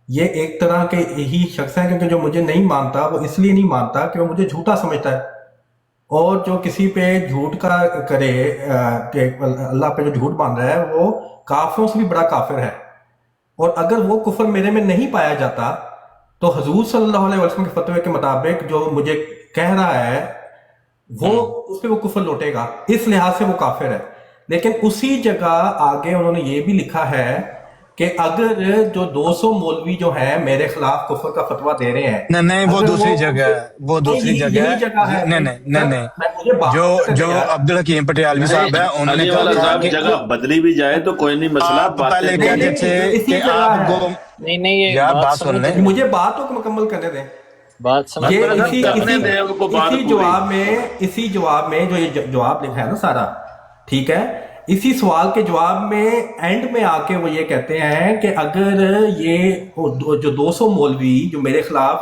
یہ ایک طرح کے یہی شخص ہیں، کیونکہ جو مجھے نہیں مانتا وہ اس لیے نہیں مانتا کہ وہ مجھے جھوٹا سمجھتا ہے، اور جو کسی پہ جھوٹ کا کرے کہ اللہ پہ جو جھوٹ باندھ رہا ہے وہ کافروں سے بھی بڑا کافر ہے، اور اگر وہ کفر میرے میں نہیں پایا جاتا تو حضور صلی اللہ علیہ وسلم کے فتوے کے مطابق جو مجھے کہہ رہا ہے وہ اس پہ وہ کفر لوٹے گا، اس لحاظ سے وہ کافر ہے۔ لیکن اسی جگہ آگے انہوں نے یہ بھی لکھا ہے کہ اگر جو 200 مولوی جو ہیں میرے خلاف کفر کا فتویٰ دے رہے ہیں، نہیں وہ اگر دوسری جگہ ہے، وہ دوسری جگہ یہی جگہ ہے، ہے۔ نہیں مجھے بات کرنے جو دیں یار۔ عبد الحکیم پٹیالوی صاحب ہے انہوں نے علی کہا والا تھا صاحب کہ جگہ بدلی بھی جائے تو کوئی نہیں مسئلہ، آپ باتیں پہلے نہیں کہتے ہیں۔ تھے اسی کہ جگہ آپ ہے۔ کو نہیں یہ یار بات بات سن سمجھ لیں، مجھے بات کو مکمل کرنے دیں۔ بات سمجھ یہ مطلب اسی کرنے دیں ان کو بات پوری۔ اسی جواب میں جو یہ جواب لکھا ہے نا سارا، ٹھیک ہے، اسی سوال کے جواب میں اینڈ میں آ کے وہ یہ کہتے ہیں کہ اگر یہ جو 200 مولوی جو میرے خلاف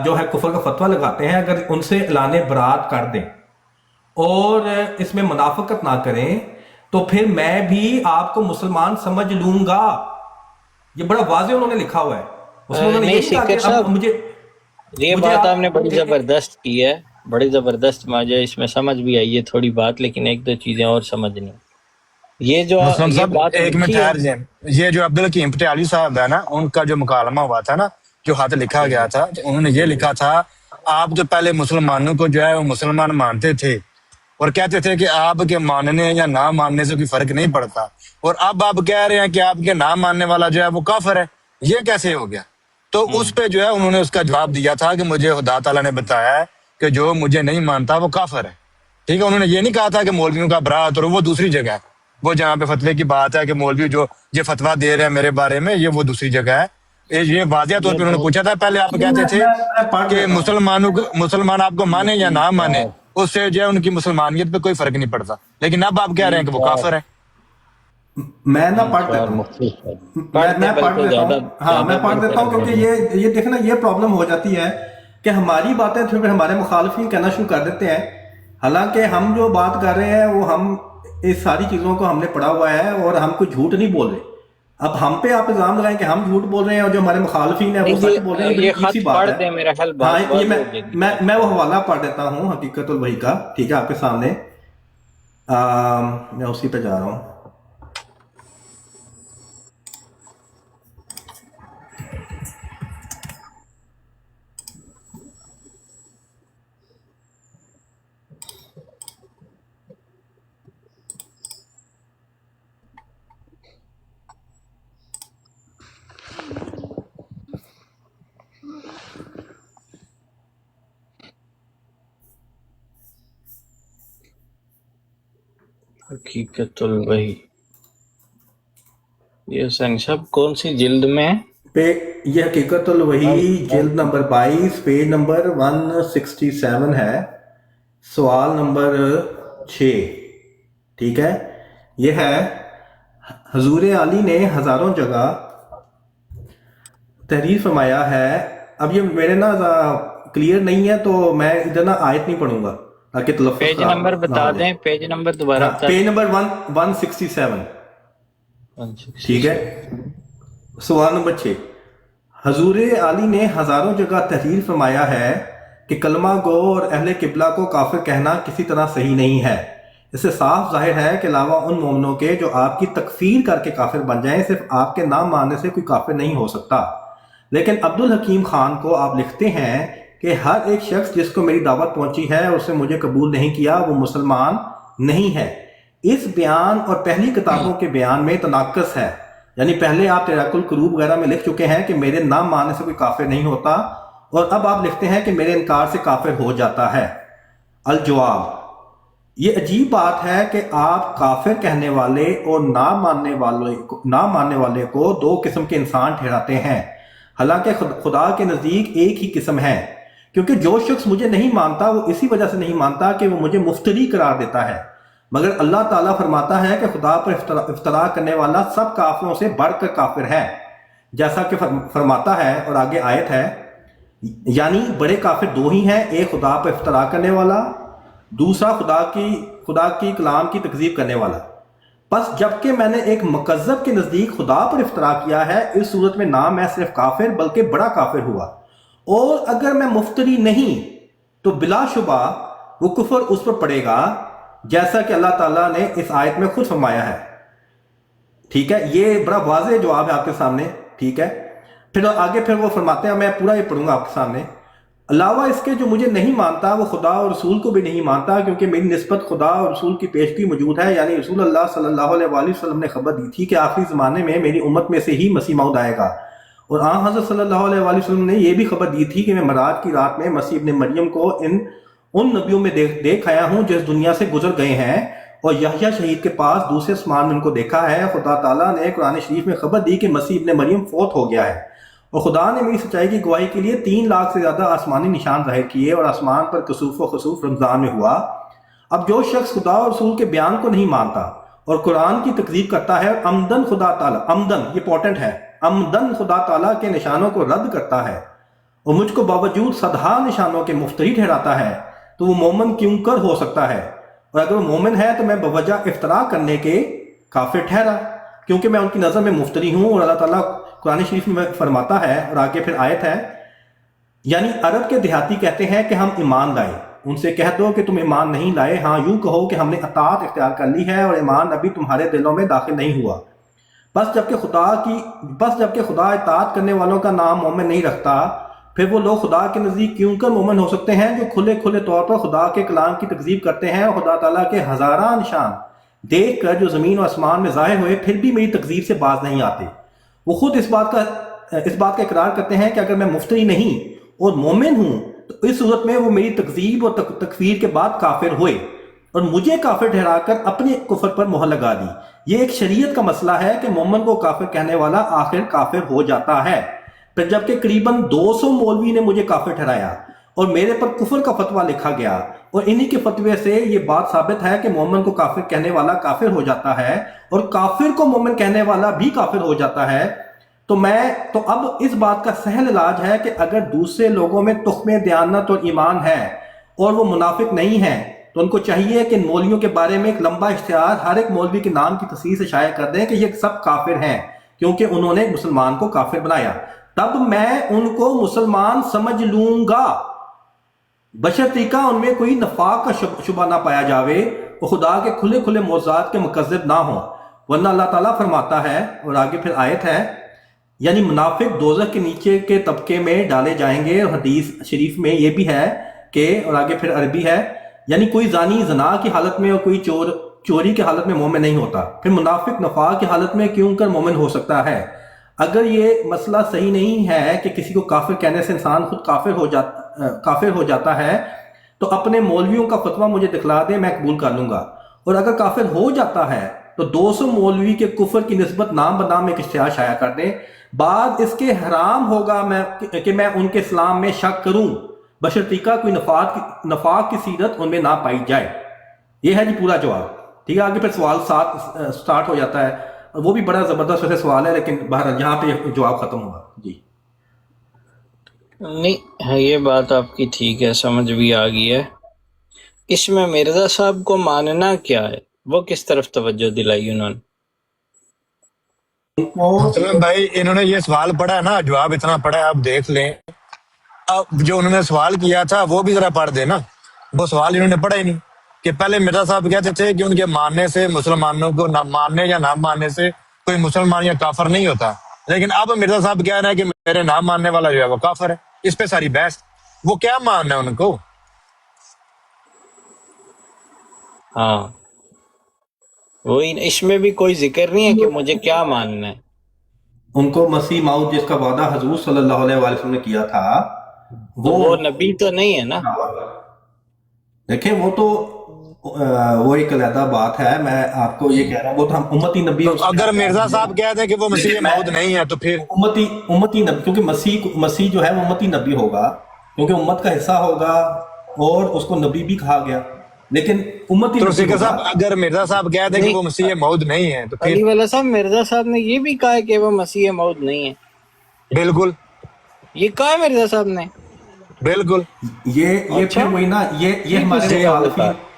جو ہے کفر کا فتویٰ لگاتے ہیں، اگر ان سے اعلان برات کر دیں اور اس میں منافقت نہ کریں تو پھر میں بھی آپ کو مسلمان سمجھ لوں گا۔ یہ بڑا واضح انہوں نے لکھا ہوا ہے، اس میں انہوں نے یہ نہیں نہیں کہا سیکر کہ اب صاحب، مجھے یہ بات آپ نے بڑی زبردست کی ہے، بڑی زبردست، مجھے اس میں سمجھ بھی آئی ہے تھوڑی بات، لیکن ایک دو چیزیں اور سمجھنی۔ یہ جو مسلم یہ صاحب بات ایک منٹ لکھی ہے، ٹھہر جائیں، یہ جو عبد الحکیم پٹیالوی صاحب ہے نا، ان کا جو مکالمہ ہوا تھا نا، جو خط لکھا گیا تھا، انہوں نے یہ لکھا تھا آپ جو پہلے مسلمانوں کو جو ہے وہ مسلمان مانتے تھے اور کہتے تھے کہ آپ کے ماننے یا نہ ماننے سے کوئی فرق نہیں پڑتا، اور اب آپ کہہ رہے ہیں کہ آپ کے نہ ماننے والا جو ہے وہ کافر ہے، یہ کیسے ہو گیا؟ تو اس پہ جو ہے انہوں نے اس کا جواب دیا تھا کہ مجھے خدا تعالیٰ نے بتایا ہے کہ جو مجھے نہیں مانتا وہ کافر ہے، ٹھیک ہے۔ انہوں نے یہ نہیں کہا تھا کہ مولویوں کا برات، اور وہ دوسری جگہ ہے، وہ جہاں پہ فتوے کی بات ہے کہ مولوی جو یہ فتویٰ دے رہے ہیں میرے بارے میں، یہ وہ دوسری جگہ ہے۔ یہ واضح طور پہ انہوں نے پوچھا تھا، پہلے آپ کہتے تھے کہ مسلمان آپ کو مانے یا نہ مانے اس سے جو ہے ان کی مسلمانیت پہ کوئی فرق نہیں پڑتا، لیکن اب آپ کہہ رہے ہیں کہ وہ کافر ہے۔ میں نہ پڑھ دیتا ہوں، میں پڑھ دیتا ہوں، ہاں میں پڑھ دیتا ہوں، کیونکہ یہ دیکھنا یہ پرابلم ہو جاتی ہے کہ ہماری باتیں پھر ہمارے مخالفین کہنا شروع کر دیتے ہیں، حالانکہ ہم جو بات کر رہے ہیں وہ ہم اس ساری چیزوں کو ہم نے پڑھا ہوا ہے اور ہم کوئی جھوٹ نہیں بول رہے۔ اب ہم پہ آپ الزام لگائیں کہ ہم جھوٹ بول رہے ہیں اور جو ہمارے مخالفین ہیں وہ سچ بول رہے ہیں، یہ بڑی ایسی خط بات پڑھ ہے۔ دیں، میرا خیال ہاں بات یہ ہو جائے گی۔ میں وہ حوالہ پڑھ دیتا ہوں حقیقت الوحی کا، ٹھیک ہے، آپ کے سامنے، میں اسی پہ جا رہا ہوں۔ حقیقت الوحی، یہ حسین صاحب کون سی جلد میں ہے؟ یہ حقیقت الوحی جلد نمبر 22 پیج نمبر 167 ہے، سوال نمبر 6، ٹھیک ہے۔ یہ ہے حضور علی نے ہزاروں جگہ تحریر فرمایا ہے۔ اب یہ میرے نا کلیئر نہیں ہے تو میں ادھر نا آیت نہیں پڑھوں گا تاکہ تلفظ پیج نمبر بتا دیں، پیج نمبر دوبارہ بتا پیج نمبر 167، دیں۔ ٹھیک ہے۔ سوال نمبر 6، حضور علی نے ہزاروں جگہ تحریر فرمایا ہے کہ کلمہ گو اور اہل قبلہ کو کافر کہنا کسی طرح صحیح نہیں ہے۔ اس سے صاف ظاہر ہے کہ علاوہ ان مومنوں کے جو آپ کی تکفیر کر کے کافر بن جائیں، صرف آپ کے نام ماننے سے کوئی کافر نہیں ہو سکتا۔ لیکن عبد الحکیم خان کو آپ لکھتے ہیں کہ ہر ایک شخص جس کو میری دعوت پہنچی ہے اس نے مجھے قبول نہیں کیا، وہ مسلمان نہیں ہے۔ اس بیان اور پہلی کتابوں کے بیان میں تناقض ہے، یعنی پہلے آپ تراک القلوب وغیرہ میں لکھ چکے ہیں کہ میرے نام ماننے سے کوئی کافر نہیں ہوتا، اور اب آپ لکھتے ہیں کہ میرے انکار سے کافر ہو جاتا ہے۔ الجواب، یہ عجیب بات ہے کہ آپ کافر کہنے والے اور نہ ماننے والے کو دو قسم کے انسان ٹھہراتے ہیں، حالانکہ خدا کے نزدیک ایک ہی قسم ہے، کیونکہ جو شخص مجھے نہیں مانتا وہ اسی وجہ سے نہیں مانتا کہ وہ مجھے مفتری قرار دیتا ہے، مگر اللہ تعالیٰ فرماتا ہے کہ خدا پر افترا کرنے والا سب کافروں سے بڑھ کر کافر ہے، جیسا کہ فرماتا ہے، اور آگے آیت ہے، یعنی بڑے کافر دو ہی ہیں، ایک خدا پر افترا کرنے والا، دوسرا خدا کی کلام کی تکذیب کرنے والا۔ پس جبکہ میں نے ایک مکذب کے نزدیک خدا پر افترا کیا ہے، اس صورت میں نہ میں صرف کافر بلکہ بڑا کافر ہوا، اور اگر میں مفتری نہیں تو بلا شبہ وہ کفر اس پر پڑے گا، جیسا کہ اللہ تعالیٰ نے اس آیت میں خود فرمایا ہے۔ ٹھیک ہے، یہ بڑا واضح جواب ہے آپ کے سامنے۔ ٹھیک ہے، پھر آگے وہ فرماتے ہیں، میں پورا یہ پڑھوں گا آپ کے سامنے، علاوہ اس کے جو مجھے نہیں مانتا وہ خدا اور رسول کو بھی نہیں مانتا، کیونکہ میری نسبت خدا اور رسول کی پیشگی موجود ہے، یعنی رسول اللہ صلی اللہ علیہ وآلہ وسلم نے خبر دی تھی کہ آخری زمانے میں میری امت میں سے ہی مسیح موعود آئے گا، اور آن حضرت صلی اللہ علیہ وآلہ وسلم نے یہ بھی خبر دی تھی کہ میں معراج کی رات میں مسیح ابن مریم کو ان نبیوں میں دیکھ آیا ہوں جو اس دنیا سے گزر گئے ہیں، اور یحییٰ شہید کے پاس دوسرے آسمان میں ان کو دیکھا ہے۔ خدا تعالیٰ نے قرآن شریف میں خبر دی کہ مسیح ابن مریم فوت ہو گیا ہے، اور خدا نے میری سچائی کی گواہی کے لیے 3 لاکھ سے زیادہ آسمانی نشان ظاہر کیے، اور آسمان پر کسوف و خسوف رمضان میں ہوا۔ اب جو شخص خدا اور رسول کے بیان کو نہیں مانتا اور قرآن کی تکذیب کرتا ہے، عمدن خدا تعالیٰ، عمدن یہ امپورٹنٹ ہے، عمدن خدا تعالیٰ کے نشانوں کو رد کرتا ہے اور مجھ کو باوجود صدہا نشانوں کے مفتری ٹھہراتا ہے، تو وہ مومن کیوں کر ہو سکتا ہے؟ اور اگر وہ مومن ہے تو میں بوجہ افترا کرنے کے کافر ٹھہرا، کیونکہ میں ان کی نظر میں مفتری ہوں، اور اللہ تعالیٰ قرآن شریف میں فرماتا ہے، اور آگے پھر آیت ہے، یعنی عرب کے دیہاتی کہتے ہیں کہ ہم ایمان لائے، ان سے کہہ دو کہ تم ایمان نہیں لائے، ہاں یوں کہو کہ ہم نے اطاعت اختیار کر لی ہے اور ایمان ابھی تمہارے دلوں میں داخل نہیں ہوا۔ بس جبکہ خدا اطاعت کرنے والوں کا نام مومن نہیں رکھتا، پھر وہ لوگ خدا کے نزدیک کیوں کر مومن ہو سکتے ہیں جو کھلے طور پر خدا کے کلام کی تکذیب کرتے ہیں، اور خدا تعالیٰ کے ہزارہ نشان دیکھ کر جو زمین و آسمان میں ظاہر ہوئے پھر بھی میری تکذیب سے باز نہیں آتے۔ وہ خود اس بات کا اقرار کرتے ہیں کہ اگر میں مفتری نہیں اور مومن ہوں تو اس صورت میں وہ میری تکذیب اور تکفیر کے بعد کافر ہوئے اور مجھے کافر ٹھہرا کر اپنے کفر پر مہر لگا دی۔ یہ ایک شریعت کا مسئلہ ہے کہ مومن کو کافر کہنے والا آخر کافر ہو جاتا ہے۔ پھر جبکہ قریباً 200 مولوی نے مجھے کافر ٹھہرایا اور میرے پر کفر کا فتویٰ لکھا گیا، اور انہی کے فتوے سے یہ بات ثابت ہے کہ مومن کو کافر کہنے والا کافر ہو جاتا ہے اور کافر کو مومن کہنے والا بھی کافر ہو جاتا ہے، تو اب اس بات کا سہل علاج ہے کہ اگر دوسرے لوگوں میں تخم دیانت اور ایمان ہے اور وہ منافق نہیں ہیں تو ان کو چاہیے کہ ان مولویوں کے بارے میں ایک لمبا اشتہار ہر ایک مولوی کے نام کی تصحیح سے شائع کر دیں کہ یہ سب کافر ہیں کیونکہ انہوں نے مسلمان کو کافر بنایا، تب میں ان کو مسلمان سمجھ لوں گا، بشرطیکہ ان میں کوئی نفاق کا شبہ نہ پایا جاوے اور خدا کے کھلے معجزات کے مکذب نہ ہوں، ورنہ اللہ تعالیٰ فرماتا ہے، اور آگے پھر آیت ہے، یعنی منافق دوزخ کے نیچے کے طبقے میں ڈالے جائیں گے، اور حدیث شریف میں یہ بھی ہے کہ، اور آگے پھر عربی ہے، یعنی کوئی زانی زنا کی حالت میں اور کوئی چوری کی حالت میں مومن نہیں ہوتا، پھر منافق نفاق کی حالت میں کیوں کر مومن ہو سکتا ہے؟ اگر یہ مسئلہ صحیح نہیں ہے کہ کسی کو کافر کہنے سے انسان خود کافر ہو جاتا ہے تو اپنے مولویوں کا فتویٰ مجھے دکھلا دیں، میں قبول کر لوں گا، اور اگر کافر ہو جاتا ہے تو 200 مولوی کے کفر کی نسبت نام بدنام ایک اشتہار شائع کر دیں، بعد اس کے حرام ہوگا کہ میں ان کے اسلام میں شک کروں، بشرطیکہ کوئی نفاق کی سیرت ان میں نہ پائی جائے۔ یہ ہے جی پورا جواب۔ ٹھیک ہے، آگے پھر سوال 7 سٹارٹ ہو جاتا ہے، وہ بھی بڑا زبردست ویسے سوال ہے، لیکن بہرحال یہاں پہ جواب ختم ہوگا۔ جی نہیں، یہ بات آپ کی ٹھیک ہے، سمجھ بھی آ گئی ہے۔ اس میں مرزا صاحب کو ماننا کیا ہے، وہ کس طرف توجہ دلائی انہوں نے؟ مطلب بھائی انہوں نے یہ سوال پڑھا ہے نا، جواب اتنا پڑھا ہے، آپ دیکھ لیں۔ اب جو انہوں نے سوال کیا تھا وہ بھی ذرا پڑھ دیں نا، وہ سوال انہوں نے پڑھا ہی نہیں، کہ پہلے مرزا صاحب کہتے تھے کہ ان کے ماننے سے مسلمانوں کو نہ ماننے یا نہ ماننے سے کوئی مسلمان یا کافر نہیں ہوتا، لیکن اب مرزا صاحب کہہ رہے ہیں کہ میرے نہ ماننے والا جو ہے وہ کافر ہے۔ اس پہ ساری بحث، وہ کیا ماننا ہے ان کو؟ ہاں، وہی، اس میں بھی کوئی ذکر نہیں ہے کہ مجھے کیا ماننا ہے۔ ان کو مسیح موعود جس کا وعدہ حضور صلی اللہ علیہ وآلہ وسلم نے کیا تھا وہ نبی تو نہیں ہے نا؟ دیکھیں وہ تو وہ ایک علیحدہ بات ہے. میں آپ کو یہ کہہ رہا ہوں وہ تو ہم امتی نبی تو اگر مرزا صاحب کہتے ہیں کہ وہ مسیح موعود نہیں ہے تو پھر امتی نبی، کیونکہ مسیح جو ہے وہ امتی نبی ہوگا، کیونکہ امت کا حصہ ہوگا اور اس کو نبی بھی کہا گیا، لیکن امتی تو نبی سیکر ہوگا. صاحب اگر مرزا صاحب کہتے ہیں کہ نہیں وہ مسیح موعود نہیں ہے تو پھر علی والا صاحب، مرزا صاحب نے یہ بھی کہا ہے کہ وہ مسیح موعود نہیں ہے. بالکل یہ کہا ہے مرزا صاحب نے. بالکل یہ اچھا، پھر وہی نا، یہ یہ ہمارے کس جگہ ہوتا مخالفین، ہے؟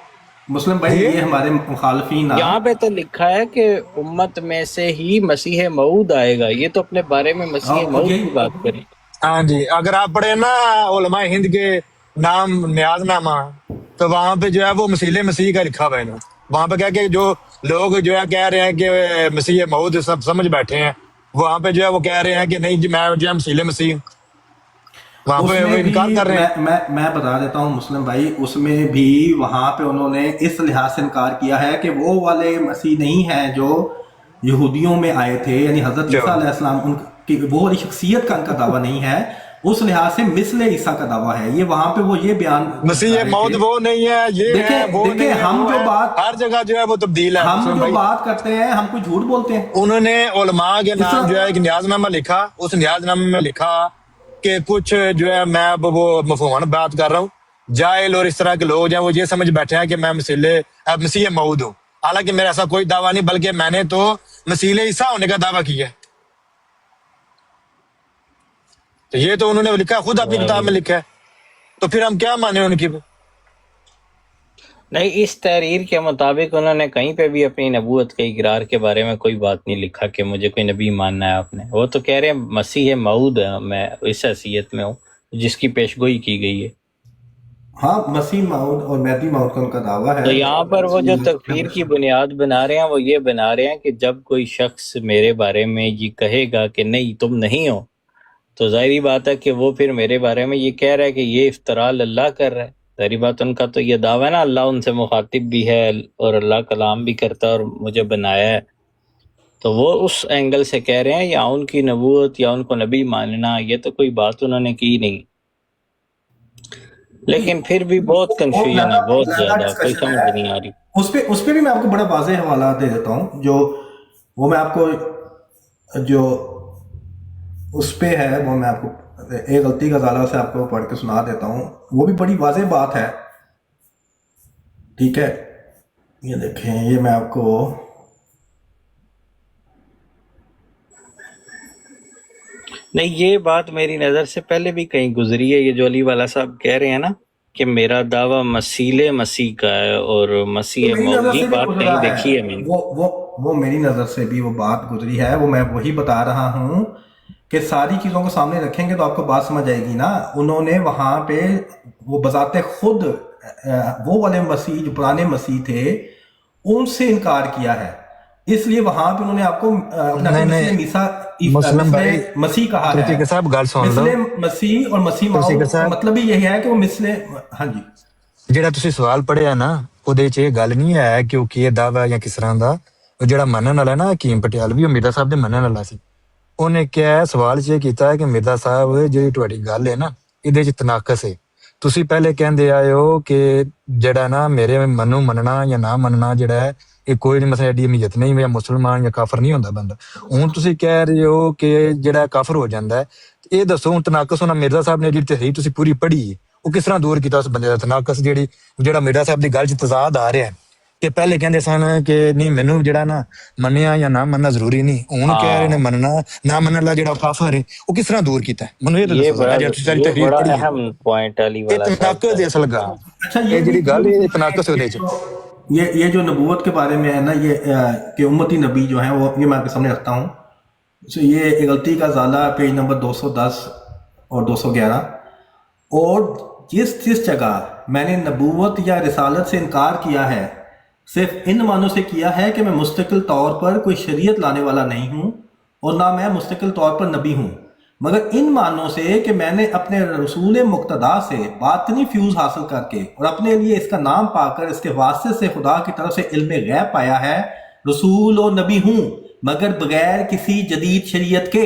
مسلم بھائی جی یہ ہمارے مخالفین یہاں پہ تو لکھا ہے کہ امت میں سے ہی مسیح موعود آئے گا. یہ تو اپنے بارے میں مسیح موعود یہی کی بات کریں. ہاں جی، اگر آپ پڑھیں نا علماء ہند کے نام نیاز نامہ، تو وہاں پہ جو ہے وہ مسیح مسیح کا لکھا ہوا ہے. وہاں پہ کہہ کے جو لوگ جو ہے کہہ رہے ہیں کہ مسیح موعود سب سمجھ بیٹھے ہیں، وہاں پہ جو ہے وہ کہہ رہے ہیں کہ نہیں جی میں جو ہے مسیح مسیح، وہاں اس پہ وہ میں بھی انکار کر رہے ہیں. میں بتا دیتا ہوں مسلم بھائی، اس میں بھی وہاں پہ انہوں نے اس لحاظ سے انکار کیا ہے کہ وہ والے مسیح نہیں ہیں جو یہودیوں میں آئے تھے، یعنی حضرت جو عیسیٰ علیہ السلام ان کی وہ والی شخصیت کا ان کا دعویٰ نہیں ہے، اس لحاظ سے مثل عیسیٰ کا دعویٰ ہے. یہ وہاں پہ وہ یہ بیان مسیح کر رہے موعود تھے. وہ نہیں ہے، یہ ہے وہ دیکھیں نہیں ہے، ہم وہ جو ہے، بات ہر جگہ جو ہے وہ تبدیل ہے. ہم مسلم جو بھائی بات کرتے ہیں ہم کوئی جھوٹ بولتے ہیں. انہوں نے علماء کے اس نام طرح جو ہے ایک نیاز نامہ لکھا، اس نیاز نامے میں لکھا کہ کچھ جو ہے میں اب وہ مفہوم بات کر رہا ہوں، جاہل اور اس طرح کے لوگ جو ہیں وہ یہ سمجھ بیٹھے ہیں کہ میں مسیح موعود ہوں. حالانکہ میرا ایسا کوئی دعویٰ نہیں، بلکہ میں نے تو مسیح عیسیٰ ہونے کا دعویٰ کیا ہے. تو یہ تو انہوں نے لکھا، خود اپنی کتاب میں لکھا ہے، تو پھر ہم کیا مانیں ان کی؟ نہیں، اس تحریر کے مطابق انہوں نے کہیں پہ بھی اپنی نبوت کے اقرار کے بارے میں کوئی بات نہیں لکھا کہ مجھے کوئی نبی ماننا ہے. آپ نے وہ تو کہہ رہے ہیں مسیح موعود ہے، میں اس حیثیت میں ہوں جس کی پیشگوئی کی گئی ہے. ہاں مسیح موعود اور مہدی موعود کا ان کا دعویٰ تو ہے. یہاں پر وہ جو تکفیر کی بنیاد بنا رہے ہیں وہ یہ بنا رہے ہیں کہ جب کوئی شخص میرے بارے میں یہ کہے گا کہ نہیں تم نہیں ہو، تو ظاہری بات ہے کہ وہ پھر میرے بارے میں یہ کہہ رہا ہے کہ یہ افتراء اللہ کر رہا ہے. ظاہری بات ان کا تو یہ دعویٰ ہے نا، اللہ ان سے مخاطب بھی ہے اور اللہ کلام بھی کرتا ہے اور مجھے بنایا ہے. تو وہ اس اینگل سے کہہ رہے ہیں، یا ان کی نبوت یا ان کو نبی ماننا، یہ تو کوئی بات انہوں نے کی نہیں. لیکن پھر بھی بہت کنفیوژن ہے، بہت زیادہ، کوئی ڈسکشن سمجھ ہے. نہیں آ رہی. اس پہ بھی میں آپ کو بڑا واضح حوالہ دے دیتا ہوں، جو وہ میں آپ کو جو اس پہ ہے وہ میں آپ کو ایک غلطی کا ازالہ سے آپ کو پڑھ کے سنا دیتا ہوں. وہ بھی بڑی واضح بات ہے، ٹھیک ہے. یہ دیکھیں، یہ میں آپ کو نہیں، یہ بات میری نظر سے پہلے بھی کہیں گزری ہے. یہ جو علی والا صاحب کہہ رہے ہیں نا کہ میرا دعویٰ مسیح کا ہے اور مسیح میری موعود، نظر یہ سے بھی بات کہیں گزرا ہے، دیکھی ہے میں نے. وہ میری نظر سے بھی وہ بات گزری ہے. وہ میں وہی بتا رہا ہوں کہ ساری چیزوں کو سامنے رکھیں گے تو آپ کو بات سمجھ آئے گی نا. انہوں نے وہاں پہ وہ بذات خود وہ والے مسیح جو پرانے مسیح تھے ان سے انکار کیا ہے، اس لیے وہاں پہ انہوں نے آپ کو اپنا مسلم بھائی مسیح کہا ہے. ترکی صاحب گل سن لو، مثل مسیح اور مسیح موعود کا مطلب ہی یہی ہے کہ وہ مثل. ہاں جی، جہاں تسی سوال پڑھیا نا ਉਹਦੇ ਚ ਇਹ ਗੱਲ ਨਹੀਂ ਹੈ ਕਿਉਂਕਿ ਇਹ ਦਾਵਾ ਜਾਂ ਕਿਸ ਤਰ੍ਹਾਂ ਦਾ, ਉਹ ਜਿਹੜਾ ਮੰਨਣ ਵਾਲਾ ਨਾ ਹਕੀਮ ਪਟਿਆਲਵੀ, ਉਹ ਮਿਰਜ਼ਾ ਸਾਹਿਬ ਦੇ ਮੰਨਣ ਵਾਲਾ ਸੀ. ਉਹਨੇ ਕਿਹਾ ਸਵਾਲ 'ਚ ਇਹ ਕੀਤਾ ਹੈ ਕਿ ਮਿਰਜ਼ਾ ਸਾਹਿਬ ਜਿਹੜੀ ਤੁਹਾਡੀ ਗੱਲ ਹੈ ਨਾ ਇਹਦੇ 'ਚ ਤਨਾਕਸ ਹੈ. ਤੁਸੀਂ ਪਹਿਲੇ ਕਹਿੰਦੇ ਆਏ ਹੋ ਕਿ ਜਿਹੜਾ ਨਾ ਮੇਰੇ ਮਨੂੰ ਮੰਨਣਾ ਜਾਂ ਨਾ ਮੰਨਣਾ ਜਿਹੜਾ ਹੈ ਇਹ ਕੋਈ ਨਹੀਂ, ਮਸਲਾ ਐਡੀ ਅਮੀਅਤ ਨਹੀਂ, ਜਾਂ ਮੁਸਲਮਾਨ ਜਾਂ ਕਾਫਰ ਨਹੀਂ ਹੁੰਦਾ ਬੰਦਾ. ਹੁਣ ਤੁਸੀਂ ਕਹਿ ਰਹੇ ਹੋ ਕਿ ਜਿਹੜਾ ਕਾਫਰ ਹੋ ਜਾਂਦਾ ਹੈ, ਇਹ ਦੱਸੋ ਹੁਣ ਤਨਾਕਸ ਉਹਨਾਂ ਮਿਰਜ਼ਾ ਸਾਹਿਬ ਨੇ ਜਿਹੜੀ ਤਹਰੀਰ ਤੁਸੀਂ ਪੂਰੀ ਪੜ੍ਹੀ ਉਹ ਕਿਸ ਤਰ੍ਹਾਂ ਦੂਰ ਕੀਤਾ ਉਸ ਬੰਦੇ ਦਾ ਤਨਾਕਸ, ਜਿਹੜਾ ਮਿਰਜ਼ਾ ਸਾਹਿਬ ਦੀ ਗੱਲ 'ਚ ਤਜ਼ਾਦ ਆ ਰਿਹਾ ਹੈ ਕਿ ਪਹਿਲੇ ਕਹਿੰਦੇ ਸਨ ਕਿ ਨਹੀਂ ਮੈਨੂੰ ਜਿਹੜਾ ਨਾ ਮੰਨਿਆ ਜਾਂ ਨਾ ਮੰਨਣਾ ਜ਼ਰੂਰੀ ਨਹੀਂ, ਹੁਣ ਕਹਿ ਰਹੇ ਨੇ ਮੰਨਣਾ ਨਾ ਮੰਨਣ ਵਾਲਾ ਜਿਹੜਾ ਕਾਫਰ ਹੈ ਉਹ ਕਿਸ ਤਰ੍ਹਾਂ ਦੂਰ ਕੀਤਾ ਹੈ. ਮੈਨੂੰ ਇਹ ਦੱਸੋ, یہ بڑا اہم پوائنٹ علی ਇਹ والا صاحب ਤਨਾਕਸ ਦੀ ਅਸل ਗੱਲ. اچھا ਇਹ ਜਿਹੜੀ ਗੱਲ ہے تناقض ہے. یہ جو نبوت کے بارے میں ہے نا، یہ کہ امتی نبی جو ہیں وہ یہ میں آپ کے سامنے رکھتا ہوں. یہ غلطی کا ازالہ پیج نمبر 210 اور 211. اور جس جگہ میں نے نبوت یا رسالت سے انکار کیا ہے صرف ان معنوں سے کیا ہے کہ میں مستقل طور پر کوئی شریعت لانے والا نہیں ہوں اور نہ میں مستقل طور پر نبی ہوں، مگر ان معنوں سے کہ میں نے اپنے رسول مقتدا سے باطنی فیوز حاصل کر کے اور اپنے لیے اس کا نام پا کر اس کے واسطے سے خدا کی طرف سے علم غیب پایا ہے. رسول و نبی ہوں مگر بغیر کسی جدید شریعت کے.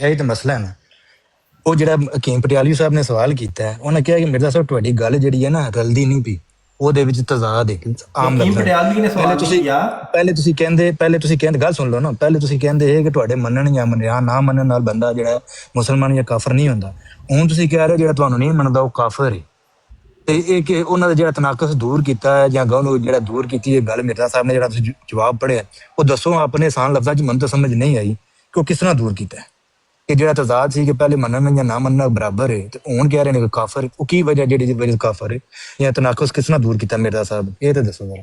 ਇਹੀ ਤਾਂ ਮਸਲਾ ਹੈ ਨਾ। ਉਹ ਜਿਹੜਾ ਹਕੀਮ ਪਟਿਆਲੀ ਸਾਹਿਬ ਨੇ ਸਵਾਲ ਕੀਤਾ ਹੈ, ਉਹਨੇ ਕਿਹਾ ਕਿ ਮਿਰਜ਼ਾ ਸਾਹਿਬ ਤੁਹਾਡੀ ਗੱਲ ਜਿਹੜੀ ਹੈ ਨਾ ਰਲਦੀ ਨਹੀਂ ਪਈ, ਉਹਦੇ ਵਿੱਚ ਤਜ਼ਾਦ ਹੈ ਆਮ ਹਕੀਮ ਪਟਿਆਲੀ ਨੇ ਸਵਾਲ ਕੀਤਾ। ਪਹਿਲੇ ਤੁਸੀਂ ਕਹਿੰਦੇ ਗੱਲ ਸੁਣ ਲਓ ਨਾ, ਪਹਿਲੇ ਤੁਸੀਂ ਕਹਿੰਦੇ ਇਹ ਕਿ ਤੁਹਾਡੇ ਮੰਨਣ ਜਾਂ ਨਾ ਮੰਨਣ ਨਾਲ ਬੰਦਾ ਜਿਹੜਾ ਮੁਸਲਮਾਨ ਜਾਂ ਕਾਫਰ ਨਹੀਂ ਹੁੰਦਾ। ਹੁਣ ਤੁਸੀਂ ਕਹਿ ਰਹੇ ਜਿਹੜਾ ਤੁਹਾਨੂੰ ਨਹੀਂ ਮੰਨਦਾ ਉਹ ਕਾਫਰ ਹੈ। ਤੇ ਇਹ ਕਿ ਉਹਨਾਂ ਦਾ ਜਿਹੜਾ ਤਨਾਕਸ ਦੂਰ ਕੀਤਾ ਹੈ ਜਾਂ ਗੱਲ ਜਿਹੜਾ ਦੂਰ ਕੀਤੀ ਹੈ ਗੱਲ ਮਿਰਜ਼ਾ ਸਾਹਿਬ ਨੇ ਜਿਹੜਾ ਤੁਸੀਂ ਜਵਾਬ ਪੜ੍ਹਿਆ, ਉਹ ਦੱਸੋ ਆਪਣੇ ਆਸਾਨ ਲਫ਼ਜ਼ਾਂ 'ਚ ਮੈਨੂੰ ਤਾਂ ਸਮਝ ਨਹੀਂ ਆਈ ਕਿ ਉਹ ਕਿਸ ਤਰ੍ਹਾਂ ਦੂਰ ਕੀਤਾ ਹੈ ਕਿ ਜਿਹੜਾ ਤਜ਼ਾਦ ਸੀ ਕਿ ਪਹਿਲੇ ਮੰਨਣ ਜਾਂ ਨਾ ਮੰਨਣਾ ਬਰਾਬਰ ਹੈ ਤੇ ਹੁਣ ਕਹਿ ਰਹੇ ਨੇ ਕਿ ਕਾਫਰ ਹੈ। ਉਹ ਕੀ ਵਜ੍ਹਾ ਜਿਹੜੀ ਵਜ੍ਹਾ ਕਾਫਰ ਹੈ ਜਾਂ ਤਨਾਕਸ ਕਿਸ ਤਰ੍ਹਾਂ ਦੂਰ ਕੀਤਾ ਮਿਰਜ਼ਾ ਸਾਹਿਬ, ਇਹ ਤਾਂ ਦੱਸੋ ਜ਼ਰਾ।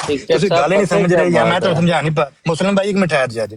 ਤੁਸੀਂ ਗੱਲ ਨਹੀਂ ਸਮਝ ਰਹੇ ਜਾਂ ਮੈਂ ਤੁਹਾਨੂੰ ਸਮਝਾ ਨਹੀਂ ਪਾ। ਮੁਸਲਮ ਭਾਈ ਇੱਕ ਮਿੰਟ ਠਹਿਰ ਜਾ ਜੀ,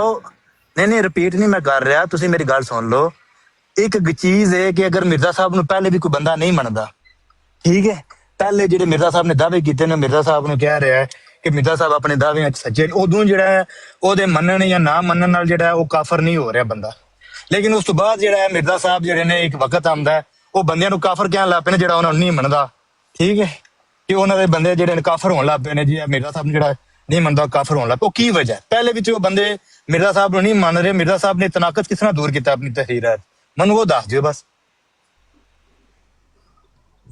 ਉਹ ਨਹੀਂ ਰਿਪੀਟ ਨਹੀਂ ਮੈਂ ਕਰ ਰਿਹਾ, ਤੁਸੀਂ ਮੇਰੀ ਗੱਲ ਸੁਣ ਲਓ। ਇੱਕ ਚੀਜ਼ ਹੈ ਕਿ ਅਗਰ ਮਿਰਜ਼ਾ ਸਾਹਿਬ ਨੂੰ ਪਹਿਲੇ ਵੀ ਕੋਈ ਬੰਦਾ ਨਹੀਂ ਮੰਨਦਾ, ਠੀਕ ਹੈ, ਪਹਿਲੇ ਜਿਹੜੇ ਮਿਰਜ਼ਾ ਸਾਹਿਬ ਨੇ ਦਾਅਵੇ ਕੀਤੇ ਨੇ, ਮਿਰਜ਼ਾ ਸਾਹਿਬ ਨੂੰ ਕਹਿ ਰਿਹਾ ਹੈ ਕਿ ਮਿਰਜ਼ਾ ਸਾਹਿਬ ਆਪਣੇ ਦਾਅਵਿਆਂ 'ਚ ਸੱਚੇ ਨੇ, ਉਦੋਂ ਜਿਹੜਾ ਹੈ ਉਹਦੇ ਮੰਨਣ ਜਾਂ ਨਾ ਮੰਨਣ ਨਾਲ ਜਿਹੜਾ ਉਹ ਕਾਫਰ ਨਹੀਂ ਹੋ ਰਿਹਾ ਬੰਦਾ। ਲੇਕਿਨ ਉਸ ਤੋਂ ਬਾਅਦ ਜਿਹੜਾ ਹੈ ਮਿਰਜ਼ਾ ਸਾਹਿਬ ਜਿਹੜੇ ਨੇ ਇੱਕ ਵਕਤ ਆਉਂਦਾ ਹੈ ਉਹ ਬੰਦਿਆਂ ਨੂੰ ਕਾਫਰ ਕਹਿਣ ਲੱਗ ਪਏ ਨੇ ਜਿਹੜਾ ਉਹਨਾਂ ਨੂੰ ਨਹੀਂ ਮੰਨਦਾ, ਠੀਕ ਹੈ, ਕਿ ਉਹਨਾਂ ਦੇ ਬੰਦੇ ਜਿਹੜੇ ਨੇ ਕਾਫਰ ਹੋਣ ਲੱਗ ਪਏ ਨੇ ਜੀ। ਮਿਰਜ਼ਾ ਸਾਹਿਬ ਨੂੰ ਜਿਹੜਾ ਨਹੀਂ ਮੰਨਦਾ ਕਾਫਰ ਹੋਣ ਲੱਗ ਪਿਆ, ਉਹ ਕੀ ਵਜ੍ਹਾ? ਪਹਿਲੇ ਵਿੱਚ ਉਹ ਬੰਦੇ ਮਿਰਜ਼ਾ ਸਾਹਿਬ ਨੂੰ ਨਹੀਂ ਮੰਨ ਰਹੇ, ਮਿਰਜ਼ਾ ਸਾਹਿਬ ਨੇ ਤਨਾਕਤ ਕਿਸ ਤਰ੍ਹਾਂ ਦੂਰ ਕੀਤਾ ਆਪਣੀ ਤਹਰੀਰਾਂ? ਮੈਨੂੰ ਉਹ ਦੱਸ ਦਿਓ ਬਸ।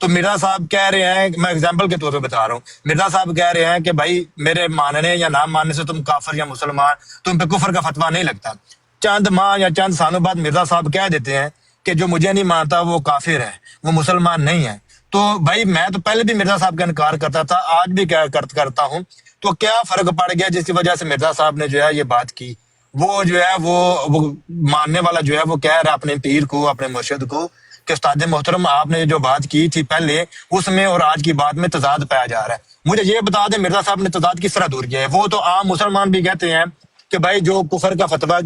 تو مرزا صاحب کہہ رہے ہیں، میں اگزامپل کے طور پہ بتا رہا ہوں، مرزا صاحب کہہ رہے ہیں کہ بھائی میرے ماننے یا نہ ماننے سے تم کافر یا مسلمان، تم پہ کفر کا فتویٰ نہیں لگتا۔ چند ماہ یا چند سالوں بعد مرزا صاحب کہہ دیتے ہیں کہ جو مجھے نہیں مانتا وہ کافر ہے، وہ مسلمان نہیں ہے۔ تو بھائی میں تو پہلے بھی مرزا صاحب کا انکار کرتا تھا، آج بھی کرتا ہوں، تو کیا فرق پڑ گیا جس کی وجہ سے مرزا صاحب نے جو ہے یہ بات کی؟ وہ جو ہے وہ ماننے والا جو ہے وہ کہہ رہا اپنے پیر کو، اپنے مرشد کو کہ استاد محترم آپ نے جو بات کی تھی پہلے، اس میں اور آج کی بات میں تضاد پایا جا رہا ہے۔ مجھے یہ بتا دیں مرزا صاحب نے تضاد کس طرح دور کیا ہے؟ وہ تو عام مسلمان بھی کہتے ہیں کہ بھائی جو کفر کا فتویٰ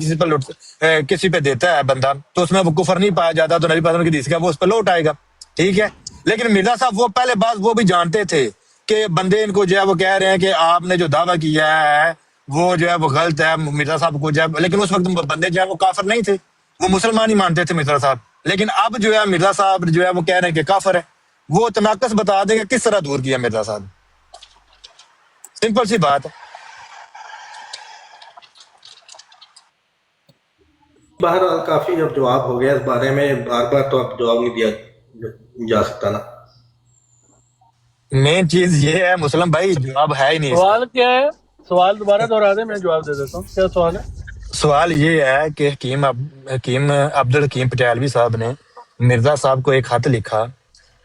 کسی پہ دیتا ہے بندہ تو اس میں وہ کفر نہیں پایا جاتا، تو نبی پاک کی حدیث کا وہ اس پہ لوٹ آئے گا، ٹھیک ہے۔ لیکن مرزا صاحب وہ پہلے بات وہ بھی جانتے تھے کہ بندے ان کو جو ہے وہ کہہ رہے ہیں کہ آپ نے جو دعویٰ کیا ہے وہ جو ہے وہ غلط ہے، مرزا صاحب کو جو ہے، لیکن اس وقت بندے جو ہے وہ کافر نہیں تھے، وہ مسلمان ہی مانتے تھے مرزا صاحب۔ لیکن اب جو ہے مرزا صاحب جو ہے وہ کہہ رہے ہیں کہ کافر ہے۔ وہ تناقض بتا دیں کہ کس طرح دور کیا مرزا صاحب، سمپل سی بات ہے۔ بہرحال کافی اب جواب ہو گیا اس بارے میں، بار بار تو اب جواب نہیں دیا جا سکتا نا۔ مین چیز یہ ہے مسلم بھائی، جواب ہے ہی نہیں اس کا۔ سوال کیا ہے؟ سوال دوبارہ دہرا دیں، میں جواب دے دیتا ہوں۔ کیا سوال ہے؟ سوال یہ ہے کہ حکیم عبدالحکیم پٹیالوی صاحب نے مرزا صاحب کو ایک خط لکھا،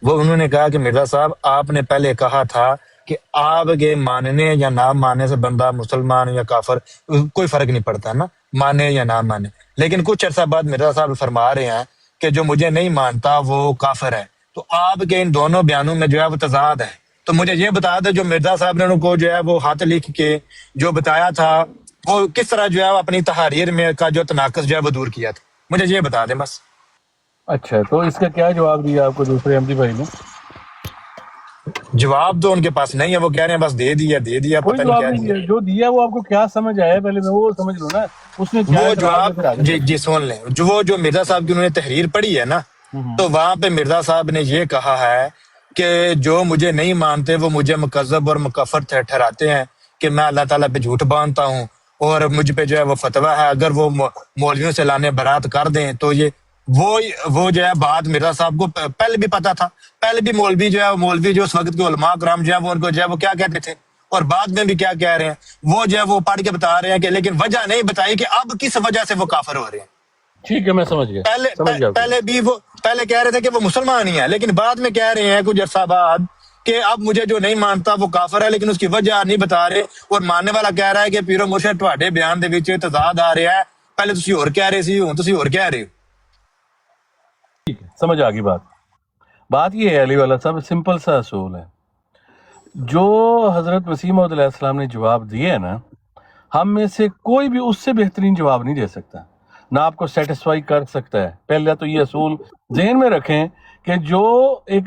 وہ انہوں نے کہا کہ مرزا صاحب آپ نے پہلے کہا تھا کہ آپ کے ماننے یا نہ ماننے سے بندہ مسلمان یا کافر کوئی فرق نہیں پڑتا نا، مانے یا نہ مانے، لیکن کچھ عرصہ بعد مرزا صاحب فرما رہے ہیں کہ جو مجھے نہیں مانتا وہ کافر ہے۔ تو آپ کے ان دونوں بیانوں میں جو ہے وہ تضاد ہے۔ تو مجھے یہ بتا دیں جو مرزا صاحب نے ان کو جو ہے وہ خط لکھ کے جو بتایا تھا وہ کس طرح جو ہے وہ اپنی تحریر میں کا جو تناقض جو ہے وہ دور کیا تھا، مجھے یہ بتا دیں بس۔ اچھا، تو اس کا کیا جواب دیا آپ کو دوسرے احمدی بھائی نے؟ جواب تو ان کے پاس نہیں ہے، وہ کہہ رہے ہیں بس دے دیا کوئی پتہ نہیں جواب کیا نہیں دیا۔ دیا، جو دیا وہ آپ کو کیا سمجھ آیا پہلے میں وہ سمجھ لوں نا، اس میں کیا وہ اعتراض ہے پھر جواب آگے جی سن لیں، جو مرزا صاحب کی انہوں نے تحریر پڑھی ہے نا، تو وہاں پہ مرزا صاحب نے یہ کہا ہے کہ جو مجھے نہیں مانتے وہ مجھے مکذب اور مکفر ٹھہراتے ہیں کہ میں اللہ تعالیٰ پہ جھوٹ باندھتا ہوں، اور مجھ پہ جو ہے وہ فتویٰ ہے اگر وہ مولویوں سے لانے برات کر دیں تو یہ وہ جو ہے بات مرزا صاحب کو پہلے بھی پتا تھا۔ پہلے بھی مولوی جو اس وقت کے علماء کرام جو ہے وہ ان کو جو ہے وہ کیا کہتے تھے، اور بعد میں بھی کیا کہہ رہے ہیں، وہ جو ہے وہ پڑھ کے بتا رہے ہیں کہ لیکن وجہ نہیں بتائی کہ اب کس وجہ سے وہ کافر ہو رہے ہیں۔ ٹھیک ہے، میں سمجھ گیا، سمجھ گیا۔ پہلے کہہ رہے تھے کہ وہ مسلمان ہی ہیں، لیکن بعد میں کہہ رہے ہیں کچھ عرصہ بعد کہ اب مجھے جو نہیں مانتا وہ کافر ہے، لیکن اس کی وجہ نہیں بتا رہے، اور ماننے والا کہہ رہا ہے کہ پیرو مرشد تواڈے بیان دے وچ تضاد آ رہا ہے، پہلے تسی اور کہہ رہے سی، ہن تسی اور کہہ رہے ہو۔ ٹھیک ہے، سمجھ آ گئی بات یہ ہے علی والا صاحب، سمپل سا اصول ہے، جو حضرت مسیح موعود علیہ السلام نے جواب دیے ہے نا، ہم میں سے کوئی بھی اس سے بہترین جواب نہیں دے سکتا، نہ آپ کو سیٹسفائی کر سکتا ہے۔ پہلے تو یہ اصول ذہن میں رکھیں کہ جو ایک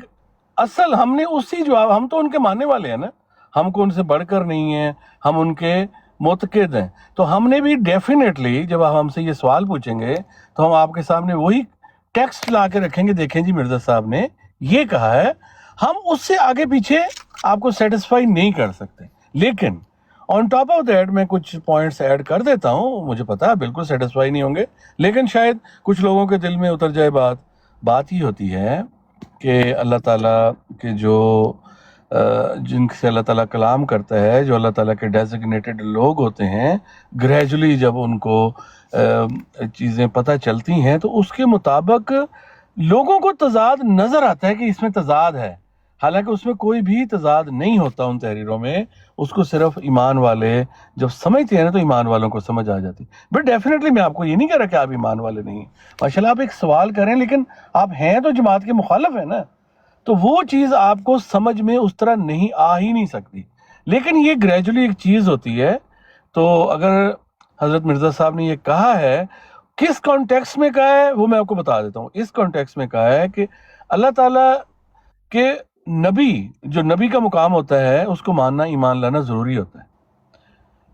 اصل ہم نے اسی جواب، ہم تو ان کے ماننے والے ہیں نا، ہم کو ان سے بڑھ کر نہیں ہیں، ہم ان کے معتقد ہیں، تو ہم نے بھی ڈیفینیٹلی جب آپ ہم سے یہ سوال پوچھیں گے تو ہم آپ کے سامنے وہی ٹیکسٹ لا کے رکھیں گے، دیکھیں جی مرزا صاحب نے یہ کہا ہے، ہم اس سے آگے پیچھے آپ کو سیٹسفائی نہیں کر سکتے، لیکن آن ٹاپ آف دیٹ میں کچھ پوائنٹس ایڈ کر دیتا ہوں، مجھے پتا بالکل سیٹسفائی نہیں ہوں گے، لیکن شاید کچھ لوگوں کے دل میں اتر جائے بات یہ ہوتی ہے کہ اللہ تعالیٰ کے جو جن سے اللہ تعالیٰ کلام کرتا ہے، جو اللہ تعالیٰ کے ڈیزگنیٹڈ لوگ ہوتے ہیں، گریجولی جب ان کو چیزیں پتہ چلتی ہیں تو اس کے مطابق لوگوں کو تضاد نظر آتا ہے کہ اس میں تضاد ہے، حالانکہ اس میں کوئی بھی تضاد نہیں ہوتا ان تحریروں میں، اس کو صرف ایمان والے جب سمجھتے ہیں نا تو ایمان والوں کو سمجھ آ جاتی۔ بٹ ڈیفینیٹلی میں آپ کو یہ نہیں کہہ رہا کہ آپ ایمان والے نہیں ہیں، ماشاء اللہ آپ ایک سوال کریں، لیکن آپ ہیں تو جماعت کے مخالف ہیں نا، تو وہ چیز آپ کو سمجھ میں اس طرح نہیں آ ہی نہیں سکتی، لیکن یہ گریجولی ایک چیز ہوتی ہے۔ تو اگر حضرت مرزا صاحب نے یہ کہا ہے، کس کانٹیکس میں کہا ہے وہ میں آپ کو بتا دیتا ہوں۔ اس کانٹیکس میں کہا ہے کہ اللہ تعالیٰ کے نبی، جو نبی کا مقام ہوتا ہے اس کو ماننا، ایمان لانا ضروری ہوتا ہے،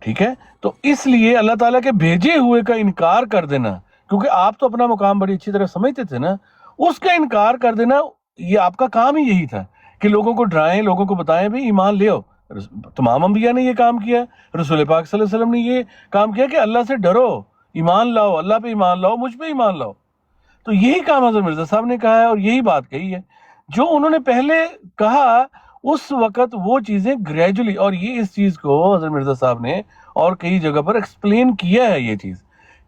ٹھیک ہے؟ تو اس لیے اللہ تعالیٰ کے بھیجے ہوئے کا انکار کر دینا، کیونکہ آپ تو اپنا مقام بڑی اچھی طرح سمجھتے تھے نا، اس کا انکار کر دینا یہ آپ کا کام ہی یہی تھا کہ لوگوں کو ڈرائیں، لوگوں کو بتائیں بھی ایمان لے آؤ۔ تمام انبیاء نے یہ کام کیا، رسول پاک صلی اللہ علیہ وسلم نے یہ کام کیا کہ اللہ سے ڈرو، ایمان لاؤ، اللہ پہ ایمان لاؤ، مجھ پہ ایمان لاؤ۔ تو یہی کام حضرت مرزا صاحب نے کہا ہے اور یہی بات کہی ہے۔ جو انہوں نے پہلے کہا اس وقت وہ چیزیں گریجولی، اور یہ اس چیز کو حضرت مرزا صاحب نے اور کئی جگہ پر ایکسپلین کیا ہے یہ چیز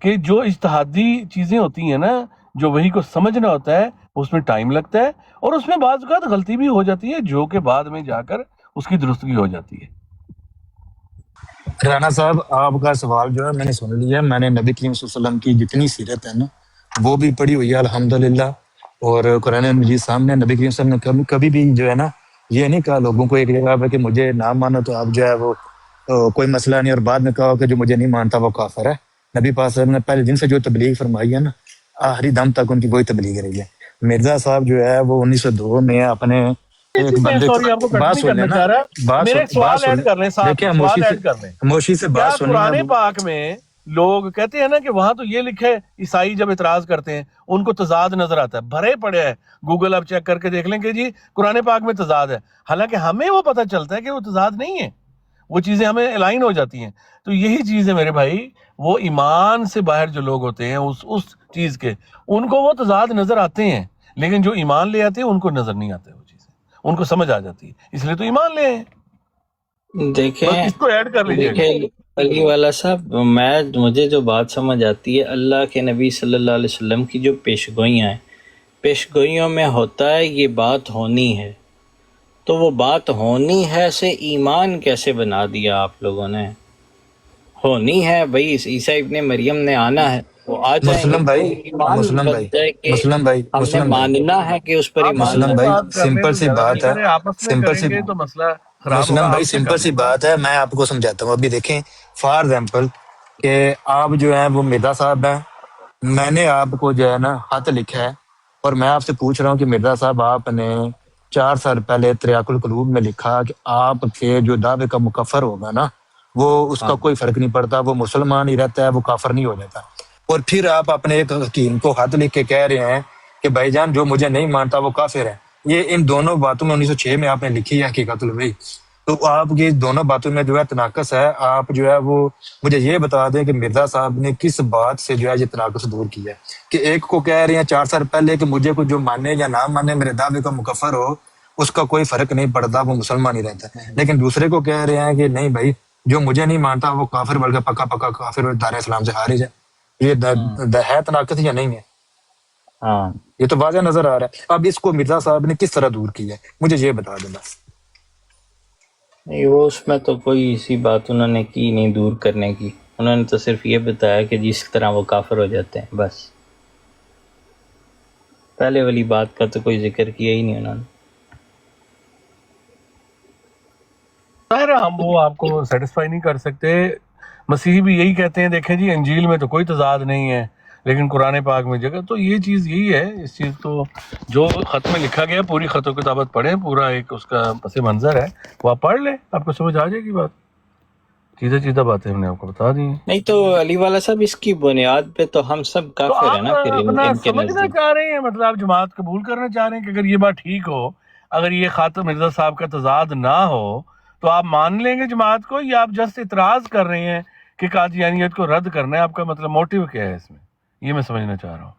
کہ جو اجتہادی چیزیں ہوتی ہیں نا، جو وہی کو سمجھنا ہوتا ہے اس میں ٹائم لگتا ہے، اور اس میں بعض اوقات غلطی بھی ہو جاتی ہے جو کہ بعد میں جا کر اس کی درستگی ہو جاتی ہے۔ رانا صاحب آپ کا سوال جو ہے میں نے سن لیا، میں نے نبی کریم صلی اللہ علیہ وسلم کی جتنی سیرت ہے نا وہ بھی پڑھی ہوئی ہے الحمدللہ، اور قرآن مجید سامنے نبی کریم صلی اللہ علیہ وسلم نے کبھی بھی جو ہے نا یہ نہیں کہا لوگوں کو ایک جگہ پہ کہ مجھے نہ مانو تو آپ جو ہے وہ کوئی مسئلہ نہیں، اور بعد میں کہا کہ جو مجھے نہیں مانتا وہ کافر ہے۔ نبی پاک صلی اللہ علیہ وسلم نے پہلے دن سے جو تبلیغ فرمائی ہے نا آخری دم تک ان کی وہی تبلیغ رہی ہے۔ مرزا صاحب جو ہے وہ 1902 میں اپنے ایک بندے سوری آپ کو کٹ بات نہیں سن کرنا لینا، چاہ رہا، بات میرے ایک سوال ایڈ کر لیں صاحب، دیکھیں سوال ایڈ کر لیں۔ خاموشی سے کیا بات سنیں قرآن آپ۔ پاک میں لوگ کہتے ہیں نا کہ وہاں تو یہ لکھے، عیسائی جب اعتراض کرتے ہیں ان کو تضاد نظر آتا ہے، بھرے پڑے ہے، گوگل آپ چیک کر کے دیکھ لیں کہ جی قرآن پاک میں تضاد ہے، حالانکہ ہمیں وہ پتہ چلتا ہے کہ وہ تضاد نہیں ہے، وہ چیزیں ہمیں الائن ہو جاتی ہیں۔ تو یہی چیز ہے میرے بھائی، وہ ایمان سے باہر جو لوگ ہوتے ہیں اس چیز کے، ان کو وہ تضاد نظر آتے ہیں، لیکن جو ایمان لے آتے ہیں ان کو نظر نہیں آتے وہ چیزیں، ان کو سمجھ آ جاتی ہے، اس لیے تو ایمان لے ہیں۔ بس دیکھیں اس کو ایڈ کر لیجیے گا۔ علی والا صاحب، مجھے جو بات سمجھ آتی ہے، اللہ کے نبی صلی اللہ علیہ وسلم کی جو پیشگوئیاں ہیں، پیشگوئیوں میں ہوتا ہے یہ بات ہونی ہے، تو وہ بات ہونی ہے سے ایمان کیسے بنا دیا آپ لوگوں نے؟ ہونی ہے بھائی، عیسیٰ ابن مریم نے آنا ہے، وہ آ جائیں گے مسلم تو بھائی ایمان مسلم بن بھائی جائے کہ مسلم بھائی ہم نے مسلم بھائی ماننا ہے کہ اس پر آپ ایمان مسلم اپنے بھائی لانا بات کر لیں سمپل تو سی زیادہ بات ہے، بہتر ہے، آپس میں سمپل کریں سی گے تو مسئلہ خراب مسلم ہوگا، بھائی آپ سے کر سمپل سی لیں بات۔ بات ہے، میں آپ کو سمجھاتا ہوں۔ ابھی دیکھیں فار ایگزامپل کہ آپ جو ہیں وہ مرزا صاحب ہیں، میں نے آپ کو جو ہے نا خط لکھا ہے، اور میں آپ سے پوچھ رہا ہوں کہ مرزا صاحب آپ نے 4 سال پہلے تریاق القلوب میں لکھا کہ آپ کے جو دعوے کا مکفر ہوگا نا وہ اس کا کوئی فرق نہیں پڑتا، وہ مسلمان ہی رہتا ہے، وہ کافر نہیں ہو جاتا۔ اور پھر آپ اپنے ایک حکیم کو خط لکھ کے کہہ رہے ہیں کہ بھائی جان جو مجھے نہیں مانتا وہ کافر ہے۔ یہ ان دونوں باتوں میں 1906 میں آپ نے لکھی ہے حقیقت الوحی، تو آپ کی دونوں باتوں میں جو ہے تناقض ہے۔ آپ جو ہے وہ مجھے یہ بتا دیں کہ مرزا صاحب نے کس بات سے جو ہے یہ تناقض دور کیا ہے کہ ایک کو کہہ رہے ہیں 4 سال پہلے کہ مجھے کوئی جو مانے یا نہ مانے میرے دعوے کا مکفر ہو اس کا کوئی فرق نہیں پڑتا، وہ مسلمان ہی رہتا ہے، لیکن دوسرے کو کہہ رہے ہیں کہ نہیں بھائی جو مجھے نہیں مانتا وہ کافر، بلکہ پکا پکا کافر دار اسلام سے خارج ہے۔ یہ ہے تناقض یا نہیں ہے؟ ہاں یہ تو واضح نظر آ رہا ہے۔ اب اس کو مرزا صاحب نے کس طرح دور کیا ہے مجھے یہ بتا دیں بس۔ نہیں، وہ اس میں تو کوئی ایسی بات انہوں نے کی نہیں دور کرنے کی، انہوں نے تو صرف یہ بتایا کہ جس طرح وہ کافر ہو جاتے ہیں، بس پہلے والی بات کا تو کوئی ذکر کیا ہی نہیں انہوں نے۔ ظاہر ہے ہم وہ آپ کو سیٹسفائی نہیں کر سکتے، مسیحی بھی یہی کہتے ہیں، دیکھیں جی انجیل میں تو کوئی تضاد نہیں ہے لیکن قرآن پاک میں جگہ، تو یہ چیز یہی ہے، اس چیز تو جو خط میں لکھا گیا پوری خط و کتابت پڑھیں، پورا ایک اس کا پس منظر ہے وہ آپ پڑھ لیں، آپ کو سمجھ آ جائے گی بات، چیزیں چیزیں باتیں ہم نے آپ کو بتا دی ہیں۔ نہیں تو علی والا صاحب اس کی بنیاد پہ تو ہم سب تو کافر ہیں آپ نا پھر اپنا ان کے سمجھنا نزدیک۔ چاہ رہے ہیں، مطلب آپ جماعت قبول کرنا چاہ رہے ہیں کہ اگر یہ بات ٹھیک ہو، اگر یہ خط مرزا صاحب کا تضاد نہ ہو تو آپ مان لیں گے جماعت کو، یا آپ جسٹ اعتراض کر رہے ہیں کہ قادیانیت کو رد کرنا ہے؟ آپ کا مطلب موٹیو کیا ہے اس میں، یہ میں سمجھنا چاہ رہا ہوں۔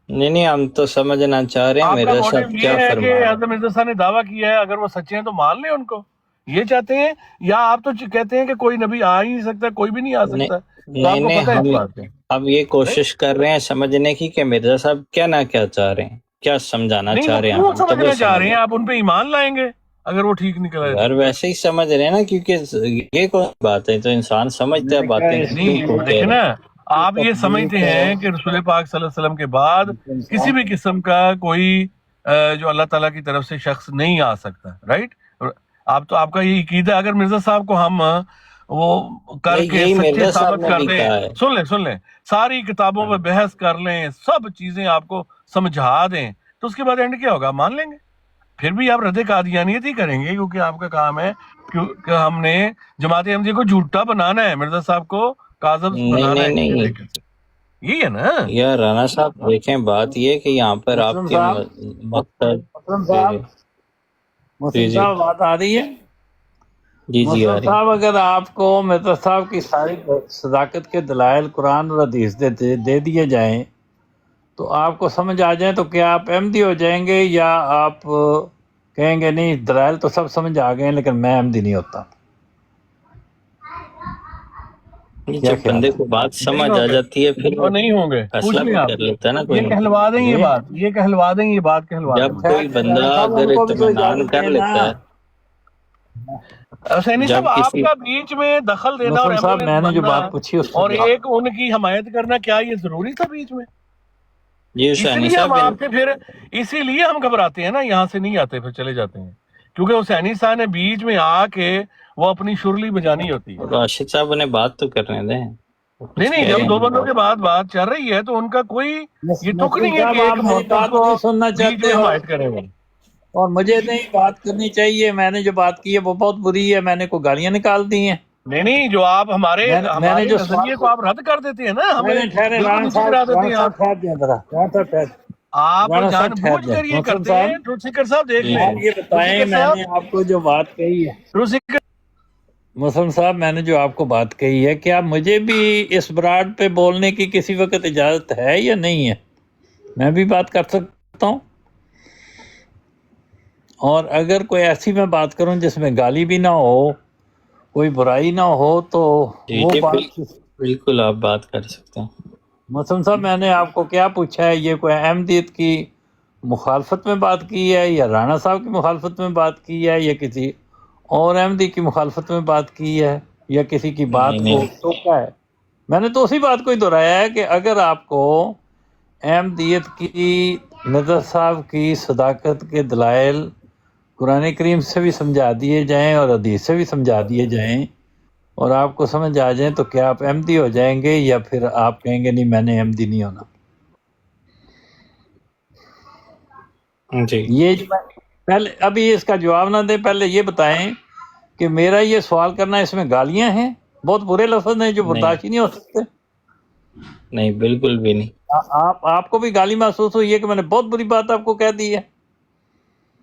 نہیں ہم تو سمجھنا چاہ رہے ہیں آپ کا مرزا موٹیو صاحب یہ کیا ہے فرما کہ رہے ہیں۔ حضرت مرزا صاحب نے دعویٰ کیا ہے، اگر وہ سچے ہیں تو مان لیں ان کو، یہ چاہتے ہیں؟ یا آپ تو کہتے ہیں کہ کوئی نبی آ ہی نہیں سکتا، کوئی بھی نہیں آ نہیں سکتا، تو آپ کو نہیں پتہ ہے اس ہم بات کا؟ اب یہ کوشش کر رہے ہیں سمجھنے کی کہ مرزا صاحب کیا نہ کیا چاہ رہے ہیں، کیا سمجھانا نہیں چاہ وہ رہے ہیں کیوں ہم تو وہ سمجھنا چاہ رہے سمجھیں ہیں؟ آپ ان پہ ایمان لائیں گے اگر وہ ٹھیک نکل آئے تو؟ یار، ویسے ہی سمجھ رہے ہیں نا، کیونکہ یہ کون بات ہے، تو انسان سمجھتا ہے باتیں کہ کیوں نہیں کہہ دیکھیں رہے نا، ہیں۔ آپ یہ سمجھتے ہیں کہ رسول پاک صلی اللہ علیہ وسلم کے بعد کسی بھی قسم کا کوئی جو اللہ تعالیٰ کی طرف سے شخص نہیں آ سکتا، رائٹ؟ آپ کا یہ عقیدہ، اگر مرزا صاحب کو ہم وہ کر کے یہی سچے مرزا صاحب ثابت نے کر بھی دیں، کہا ہے۔ سن لیں ساری کتابوں پہ بحث کر لیں، سب چیزیں آپ کو سمجھا دیں، تو اس کے بعد اینڈ کیا ہوگا؟ مان لیں گے؟ پھر بھی آپ رد قادیانیت ہی کریں گے، کیونکہ آپ کا کام ہے کہ ہم نے جماعت احمدیہ کو جھوٹا بنانا ہے، مرزا صاحب کو کاذب بنانا ہے کسی نہیں طریقے سے، یہی ہے نا؟ یار رانا صاحب دیکھیں، بات یہ ہے کہ یہاں پر آپ مسلم کے صاحب مقصد مسلم جی صاحب جی مسلم جی صاحب بات آ رہی ہے؟ جی آ مسلم رہی صاحب اگر آپ کو مرزا صاحب کی ساری صداقت کے دلائل قرآن اور حدیث دے دیے جائیں تو آپ کو سمجھ آ جائیں تو کیا آپ احمدی ہو جائیں گے، یا آپ کہیں گے نہیں دلائل تو سب سمجھ آ گئے ہیں لیکن میں احمدی نہیں ہوتا؟ کیا جب خیال بندے ہے؟ کو بات نہیں سمجھ آ ہوں گے، جاتی ہے پھر وہ اور نہیں ہوں گے، فیصلہ پوچھ لیں بھی آپ، کر لیتا ہے نا کوئی یہ نہ کوئی۔ کہلوا دیں، یہ جی بات، یہ کہلوا دیں، یہ بات کہلوا دیں جب مجھے۔ کوئی خیر بندہ رانا صاحب اگر ان کو بھی تو اطمینان اجازت کر دیں نا۔ لیتا ہے، حسینی صاحب جب آپ کسی کا بیچ میں دخل دینا اور مسلم صاحب ایمبولینس میں نے جو بننا بات پوچھی اس کا اور جواب ایک ان کی حمایت کرنا، کیا یہ ضروری تھا بیچ میں؟ جی اس حسینی لیے ہم صاحب آپ سے پھر اسی لیے ہم گھبراتے ہیں نا، یہاں سے نہیں آتے، پھر چلے جاتے ہیں، کیونکہ حسینی صاحب نے بیچ میں آ کے وہ اپنی شرلی بجانی ہوتی ہے۔ راشد صاحب انہیں بات تو کرنے دیں، وہ نہیں کچھ نہیں، کہہ رہے جب دو ہیں۔ بندوں کے بعد بات چل رہی ہے تو ان کا کوئی یہ تک مسلم نہیں ہے صاحب کہ آپ ایک میری اس بات کو نہیں سننا بیچ چاہتے میں ہو حمایت کریں وہ۔ اور مجھے نہیں بات کرنی چاہیے، میں نے جو بات کی ہے وہ بہت بری ہے، میں نے کوئی گالیاں نکال دی ہیں، نہیں نہیں، جو آپ ہمارے میں نے جو سوال نظریے کو آپ رد کر دیتے ہیں نا، ہمیں ٹھہرے ٹھہرے بالکل رانا نیچے گرا دیتے رانا ہیں صاحب آپ۔ ٹھہر دیں ذرا، رانا صاحب ٹھہر، آپ رانا جان صاحب ٹھہر بوجھ دیں کر یہ مسلم کرتے ہیں۔ صاحب ٹروت سیکر صاحب دیکھ جی لیں، آپ جی یہ ٹروت بتائیں سیکر میں صاحب، نے آپ کو جو بات کہی ہے، ٹروت سیکر مسلم صاحب میں نے جو آپ کو بات کہی ہے، کیا مجھے بھی اس براڈ پہ بولنے کی کسی وقت اجازت ہے یا نہیں ہے؟ میں بھی بات کر سکتا ہوں، اور اگر کوئی ایسی میں بات کروں جس میں گالی بھی نہ ہو، کوئی برائی نہ ہو، تو جی وہ جی بات بالکل آپ بات کر سکتے ہیں۔ مسلم صاحب میں نے آپ کو کیا پوچھا ہے؟ یہ کوئی احمدیت کی مخالفت میں بات کی ہے، یا رانا صاحب کی مخالفت میں بات کی ہے، یا کسی اور احمدی کی مخالفت میں بات کی ہے، یا کسی کی بات نہیں کو نہیں، ٹوکا ہے؟ میں نے تو اسی بات کو ہی دہرایا ہے کہ اگر آپ کو احمدیت کی نظر صاحب کی صداقت کے دلائل قرآن کریم سے بھی سمجھا دیے جائیں اور حدیث سے بھی سمجھا دیے جائیں اور آپ کو سمجھ آ جائیں، تو کیا آپ احمدی ہو جائیں گے، یا پھر آپ کہیں گے نہیں میں نے احمدی نہیں ہونا؟ جی یہ جو میں پہلے ابھی اس کا جواب نہ دیں، پہلے یہ بتائیں کہ میرا یہ سوال کرنا اس میں گالیاں ہیں، بہت برے لفظ ہیں جو نہیں برداشت ہی نہیں ہو سکتے؟ نہیں، بالکل بھی نہیں، آپ کو بھی گالی محسوس ہوئی ہے کہ میں نے بہت بری بات آپ کو کہہ دی ہے؟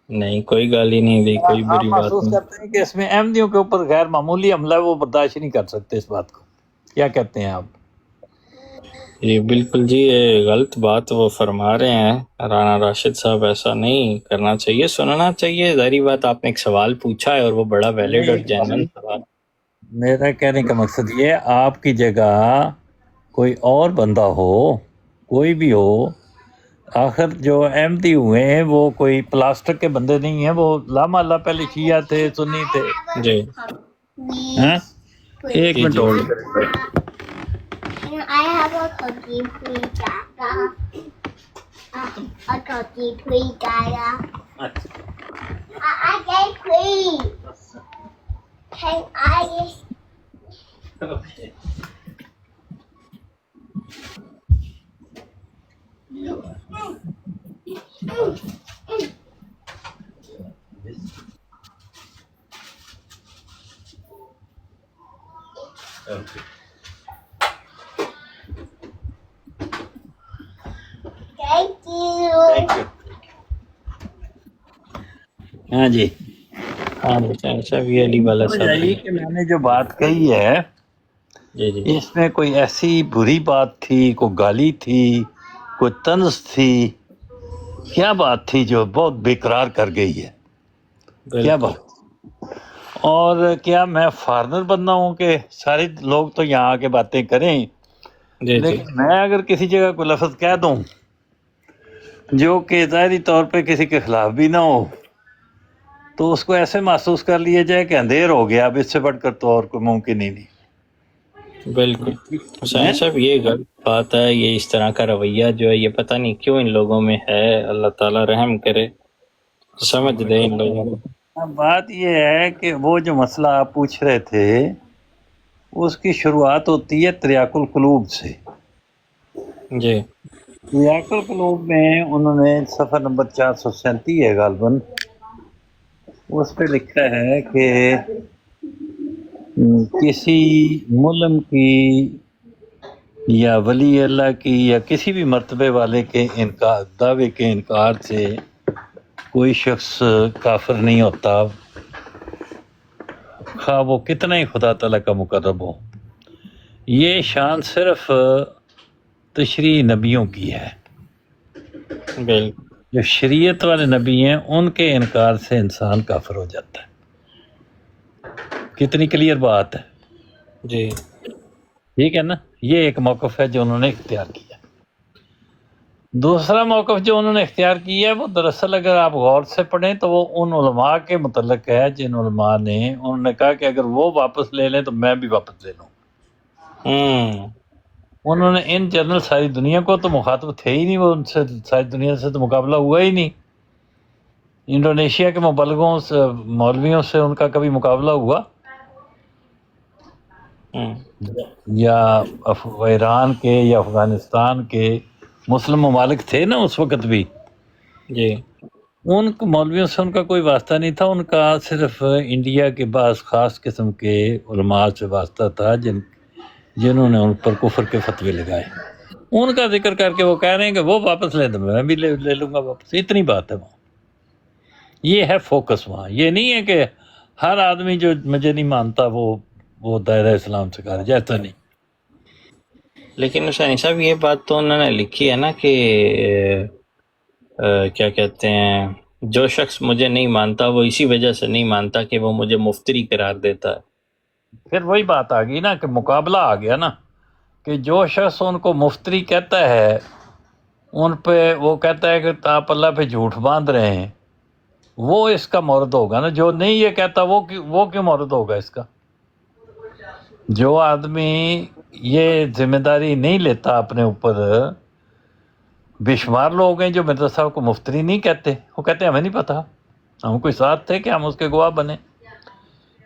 نہیں کوئی گالی نہیں دی، کوئی آپ بری بات محسوس نہیں۔ کرتے ہیں کہ اس میں احمدیوں کے اوپر غیر معمولی حملہ ہے، وہ برداشت ہی نہیں کر سکتے اس بات کو؟ کیا کہتے ہیں آپ؟ جی بالکل جی، یہ غلط بات وہ فرما رہے ہیں رانا راشد صاحب، ایسا نہیں کرنا چاہیے، سننا چاہیے، ظاہری بات آپ نے ایک سوال پوچھا ہے اور وہ بڑا ویلڈ اور جینوین سوال۔ میرا کہنے کا مقصد یہ ہے، آپ کی جگہ کوئی اور بندہ ہو، کوئی بھی ہو، آخر جو احمدی ہوئے ہیں وہ کوئی پلاسٹک کے بندے نہیں ہیں، وہ لامحالہ پہلے شیعہ تھے، سنی تھے۔ جی ہاں ایک جی منٹ جی ہولڈ کریں۔ I have a cookie, please, Dada. A cookie, please, Dada. I get please. Can I? Thank you. ہاں جی، ہاں جی صاحب، یہ علی والا سمجھ صاحب آئی کہ میں نے جو بات کہی ہے جی جی اس میں کوئی ایسی بری بات تھی، کوئی گالی تھی، کوئی طنز تھی، کیا بات تھی جو بہت بیقرار کر گئی ہے؟ کیا بالکل بات؟ اور کیا میں فارنر بندہ ہوں کہ سارے لوگ تو یہاں آ کے باتیں کریں، جی جی لیکن میں اگر کسی جگہ کوئی لفظ کہہ دوں جو کہ ظاہری طور پہ کسی کے خلاف بھی نہ ہو، تو اس کو ایسے محسوس کر لیا جائے کہ اندھیر ہو گیا، اب اس سے بڑھ کر تو اور کوئی ممکن ہی بالکل حسین نہیں۔ صاحب، یہ غلط بات ہے، یہ اس طرح کا رویہ جو ہے یہ پتہ نہیں کیوں ان لوگوں میں ہے، اللہ تعالیٰ رحم کرے، سمجھ دے ان لوگوں کو۔ اب بات یہ ہے کہ وہ جو مسئلہ آپ پوچھ رہے تھے اس کی شروعات ہوتی ہے تریاق القلوب سے۔ جی تریاق القلوب میں انہوں نے صفحہ نمبر 437 ہے غالباً، اس پہ لکھا ہے کہ کسی ملم کی یا ولی اللہ کی یا کسی بھی مرتبے والے کے انکار، دعوے کے انکار سے کوئی شخص کافر نہیں ہوتا، خواہ وہ کتنا ہی خدا تعالیٰ کا مقرب ہو۔ یہ شان صرف تشریع نبیوں کی ہے، بالکل جو شریعت والے نبی ہیں ان کے انکار سے انسان کافر ہو جاتا ہے۔ کتنی کلیئر بات ہے، جی ٹھیک ہے نا؟ یہ ایک موقف ہے جو انہوں نے اختیار کیا۔ دوسرا موقف جو انہوں نے اختیار کیا ہے وہ دراصل اگر آپ غور سے پڑھیں تو وہ ان علماء کے متعلق ہے جن علماء نے انہوں نے کہا کہ اگر وہ واپس لے لیں تو میں بھی واپس لے لوں۔ انہوں نے ان جنرل ساری دنیا کو تو مخاطب تھے ہی نہیں، وہ ان سے ساری دنیا سے تو مقابلہ ہوا ہی نہیں۔ انڈونیشیا کے مبلغوں سے مولویوں سے ان کا کبھی مقابلہ ہوا؟ یا ایران کے یا افغانستان کے مسلم ممالک تھے نا اس وقت بھی، جی ان مولویوں سے ان کا کوئی واسطہ نہیں تھا، ان کا صرف انڈیا کے بعض خاص قسم کے علماء سے واسطہ تھا جنہوں نے ان پر کفر کے فتوے لگائے۔ ان کا ذکر کر کے وہ کہہ رہے ہیں کہ وہ واپس لے دیں، میں بھی لے لوں گا واپس، اتنی بات ہے وہاں۔ یہ ہے فوکس وہاں، یہ نہیں ہے کہ ہر آدمی جو مجھے نہیں مانتا وہ دائرہ اسلام سے خارج ہے، ایسا نہیں۔ لیکن حسین صاحب یہ بات تو انہوں نے لکھی ہے نا کہ کیا کہتے ہیں، جو شخص مجھے نہیں مانتا وہ اسی وجہ سے نہیں مانتا کہ وہ مجھے مفتری قرار دیتا ہے۔ پھر وہی بات آ گئی نا کہ مقابلہ آ گیا نا، کہ جو شخص ان کو مفتری کہتا ہے ان پہ وہ کہتا ہے کہ آپ اللہ پہ جھوٹ باندھ رہے ہیں، وہ اس کا مورد ہوگا نا۔ جو نہیں یہ کہتا وہ کیوں مورد ہوگا اس کا؟ جو آدمی یہ ذمہ داری نہیں لیتا اپنے اوپر، بے شمار لوگ ہیں جو مرزا صاحب کو مفتری نہیں کہتے، وہ کہتے ہیں ہمیں نہیں پتا، ہم کوئی ساتھ تھے کہ ہم اس کے گواہ بنے۔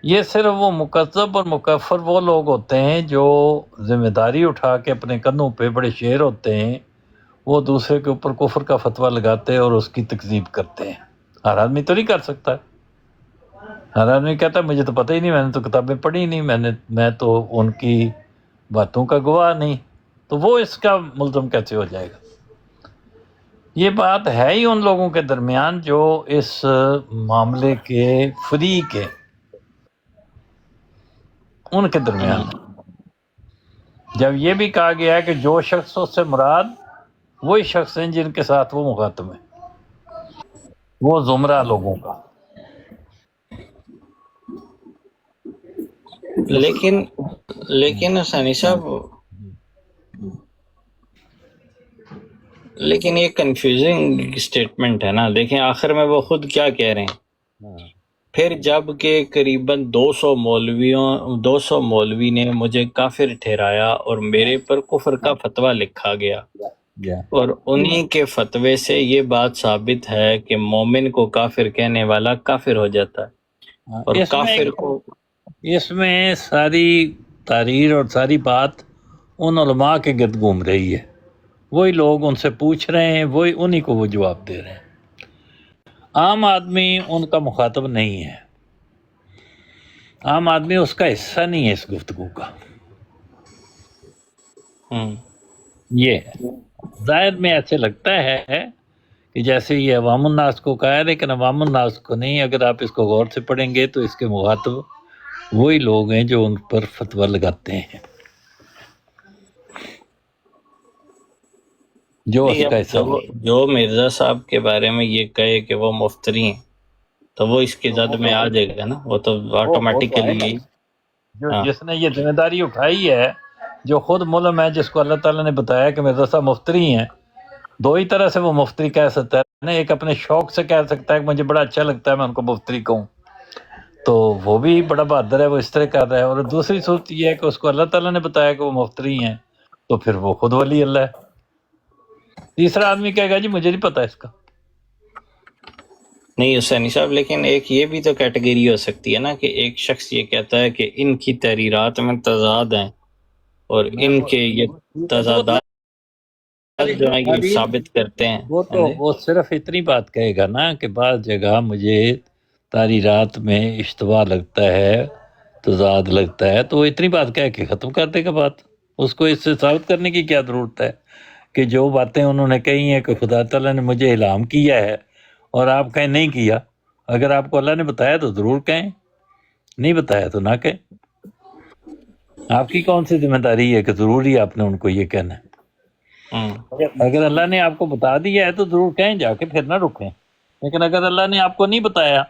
یہ صرف وہ مکذب اور مکفر وہ لوگ ہوتے ہیں جو ذمہ داری اٹھا کے اپنے کندھوں پہ بڑے شیر ہوتے ہیں، وہ دوسرے کے اوپر کفر کا فتویٰ لگاتے اور اس کی تکذیب کرتے ہیں۔ ہر آدمی تو نہیں کر سکتا، ہر آدمی کہتا ہے مجھے تو پتہ ہی نہیں، میں نے تو کتابیں پڑھی نہیں، میں تو ان کی باتوں کا گواہ نہیں، تو وہ اس کا ملزم کیسے ہو جائے گا؟ یہ بات ہے ہی ان لوگوں کے درمیان جو اس معاملے کے فریق ہیں، ان کے درمیان۔ جب یہ بھی کہا گیا ہے کہ جو شخص اس سے مراد وہی شخص ہیں جن کے ساتھ وہ مخاطب ہیں، وہ زمرہ لوگوں کا۔ لیکن حسینی صاحب، لیکن یہ کنفیوزنگ سٹیٹمنٹ ہے نا۔ دیکھیں آخر میں وہ خود کیا کہہ رہے ہیں، پھر جب کہ قریباً 200 مولوی نے مجھے کافر ٹھہرایا اور میرے پر کفر کا فتویٰ لکھا گیا، اور انہی کے فتوے سے یہ بات ثابت ہے کہ مومن کو کافر کہنے والا کافر ہو جاتا ہے، اور کافر کو اس میں ساری تحریر اور ساری بات ان علماء کے گرد گھوم رہی ہے، وہی لوگ ان سے پوچھ رہے ہیں، وہی انہی کو وہ جواب دے رہے ہیں۔ عام آدمی ان کا مخاطب نہیں ہے، عام آدمی اس کا حصہ نہیں ہے اس گفتگو کا۔ یہ ہے ظاہر میں ایسے لگتا ہے کہ جیسے یہ عوام الناس کو کہا ہے، لیکن عوام الناس کو نہیں۔ اگر آپ اس کو غور سے پڑھیں گے تو اس کے مخاطب وہی لوگ ہیں جو ان پر فتویٰ لگاتے ہیں، جو اس کا حصہ جو مرزا صاحب کے بارے میں یہ کہے کہ وہ مفتری ہیں تو وہ اس کی زد میں آ جائے گا نا، وہ تو آٹومیٹیکلی جس نے یہ ذمہ داری اٹھائی ہے، جو خود ملم ہے، جس کو اللہ تعالیٰ نے بتایا کہ مرزا صاحب مفتری ہیں۔ دو ہی طرح سے وہ مفتری کہہ سکتا ہے، ایک اپنے شوق سے کہہ سکتا ہے کہ مجھے بڑا اچھا لگتا ہے میں ان کو مفتری کہوں، تو وہ بھی بڑا بہادر ہے، وہ اس طرح کر رہا ہے۔ اور دوسری صورت یہ ہے کہ اس کو اللہ تعالیٰ نے بتایا کہ وہ مفتری ہیں، تو پھر وہ خود ولی اللہ ہے۔ تیسرا آدمی کہے گا جی مجھے نہیں پتا اس کا۔ نہیں حسینی صاحب، لیکن ایک یہ بھی تو کیٹیگری ہو سکتی ہے نا کہ ایک شخص یہ کہتا ہے کہ ان کی تحریرات میں تضاد ہیں، اور ان کے یہ تضادات جو ہیں یہ ثابت کرتے ہیں۔ وہ صرف اتنی بات کہے گا نا کہ بعض جگہ مجھے تحریرات میں اشتباہ لگتا ہے، تضاد لگتا ہے، تو وہ اتنی بات کہہ کے ختم کر دے گا بات۔ اس کو اس سے ثابت کرنے کی کیا ضرورت ہے کہ جو باتیں انہوں نے کہی ہیں کہ خدا تعالیٰ نے مجھے الہام کیا ہے اور آپ کہیں نہیں کیا؟ اگر آپ کو اللہ نے بتایا تو ضرور کہیں، نہیں بتایا تو نہ کہیں۔ آپ کی کون سی ذمہ داری ہے کہ ضروری آپ نے ان کو یہ کہنا ہے؟ اگر اللہ نے آپ کو بتا دیا ہے تو ضرور کہیں جا کے، پھر نہ رکیں. لیکن اگر اللہ نے آپ کو نہیں بتایا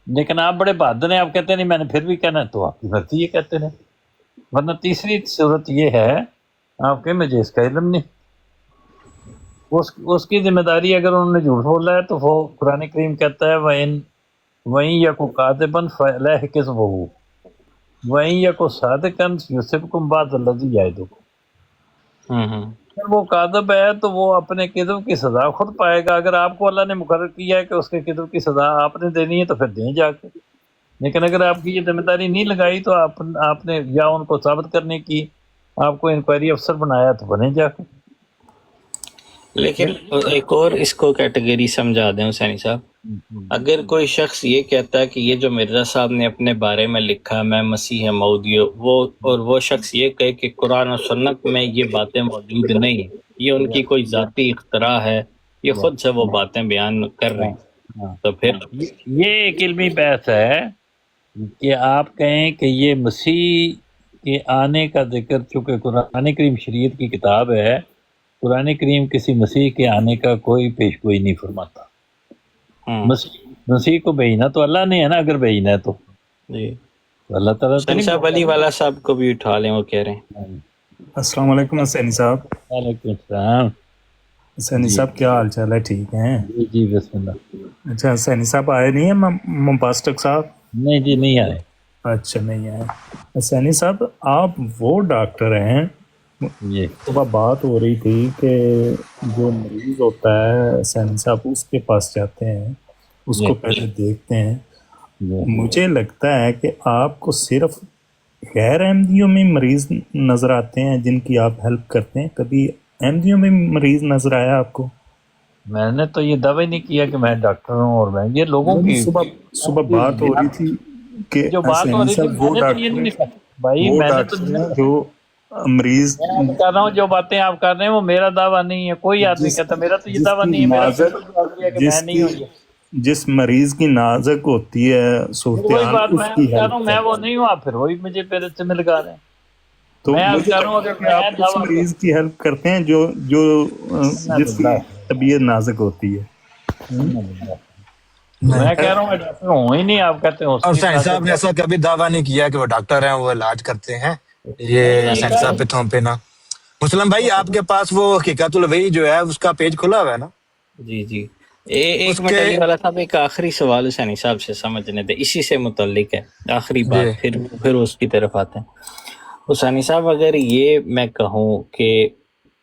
لیکن آپ بڑے بہادر ہیں، آپ کہتے ہیں نہیں میں نے پھر بھی کہنا ہے، تو آپ کی مرضی ہے، کہتے ہیں. ورنہ تیسری صورت یہ ہے آپ کے مجھے اس کا علم نہیں، اس کی ذمہ داری اگر انہوں نے جھوٹ بولا ہے تو وہ قرآن کریم کہتا ہے وَإِن يَكُ كَاذِبًا فَعَلَيْهِ كِذْبُهُ وَإِن يَكُ صَادِقًا يُصِبْكُم بَعْضَ الَّذِي يَعِدُكُم. اگر وہ کاذب ہے تو وہ اپنے کذب کی سزا خود پائے گا. اگر آپ کو اللہ نے مقرر کیا ہے کہ اس کے کذب کی سزا آپ نے دینی ہے تو پھر دیں جا کے. لیکن اگر آپ کی یہ ذمہ داری نہیں لگائی تو آپ نے یا ان کو ثابت کرنے کی آپ کو انکوائری افسر بنایا تو بنے جا کے. لیکن ایک اور اس کو کیٹیگری سمجھا دیں حسینی صاحب. اگر کوئی شخص یہ کہتا ہے کہ یہ جو مرزا صاحب نے اپنے بارے میں لکھا میں مسیح موعود اور وہ شخص یہ کہے کہ قرآن و سنت میں یہ باتیں موجود نہیں، یہ ان کی کوئی ذاتی اختراع ہے، یہ خود سے وہ باتیں بیان کر رہے ہیں، تو پھر یہ ایک علمی بحث ہے کہ آپ کہیں کہ یہ مسیح کے آنے کا ذکر، چونکہ قرآن کریم شریعت کی کتاب ہے، قرآن کریم کسی مسیح کے آنے کا کوئی پیش گوئی نہیں فرماتا. مسیح کو بھیجنا تو اللہ نے ہے نا، اگر بھیجنا ہے تو جی اللہ تعالیٰ تو حسینی صاحب علی والا صاحب کو بھی اٹھا لیں، وہ کہہ رہے ہیں. السلام علیکم حسینی صاحب. وعلیکم السلام. حسینی صاحب کیا حال چال ہے؟ ٹھیک ہیں؟ جی بسم اللہ. اچھا حسینی صاحب آئے نہیں ہیں مباسٹک صاحب؟ نہیں جی نہیں آئے. اچھا نہیں آئے. حسینی صاحب آپ وہ ڈاکٹر ہیں، صبح بات ہو رہی تھی کہ جو مریض ہوتا ہے حسینی صاحب اس کے پاس جاتے ہیں، اس کو پہلے دیکھتے ہیں. مجھے لگتا ہے کہ آپ کو صرف غیر احمدیوں میں مریض نظر آتے ہیں جن کی آپ ہیلپ کرتے ہیں، کبھی احمدیوں میں مریض نظر آیا آپ کو؟ میں نے تو یہ دعوی نہیں کیا کہ میں ڈاکٹر ہوں، اور میں یہ لوگوں کی صبح بات ہو رہی تھی کہ جو بات ہو رہی تھی وہ ڈاکٹر ہیں جو مریض کر رہا ہوں. جو باتیں آپ کر رہے ہیں وہ میرا دعویٰ نہیں ہے، کوئی آدمی کہتا میرا تو یہ دعویٰ نہیں ہے، میرا کہ میں نہیں ہوں. جس مریض کی نازک ہوتی ہے صورتحال اس کی ہیلپ، میں وہ نہیں ہوں، آپ پھر وہی مجھے پھر سے میں لگا رہے ہیں. تو آپ اس مریض کی ہیلپ کرتے ہیں جو جس کی طبیعت نازک ہوتی ہے. میں کہہ رہا ہوں میں ڈاکٹر ہوں ہی نہیں، آپ کہتے ہیں. اور حسین صاحب نے ایسا کبھی دعویٰ نہیں کیا کہ وہ ڈاکٹر ہیں، وہ علاج کرتے ہیں. یہ حسین صاحب پہ تھوم پہ نا. مسلم بھائی آپ کے پاس وہ حقیقت الوحی جو ہے اس کا پیج کھلا ہوا ہے نا؟ جی ایک منٹ علی والا صاحب، ایک آخری سوال حسینی صاحب سے سمجھنے دیں، اسی سے متعلق ہے، آخری بات، پھر اس کی طرف آتے ہیں. حسینی صاحب اگر یہ میں کہوں کہ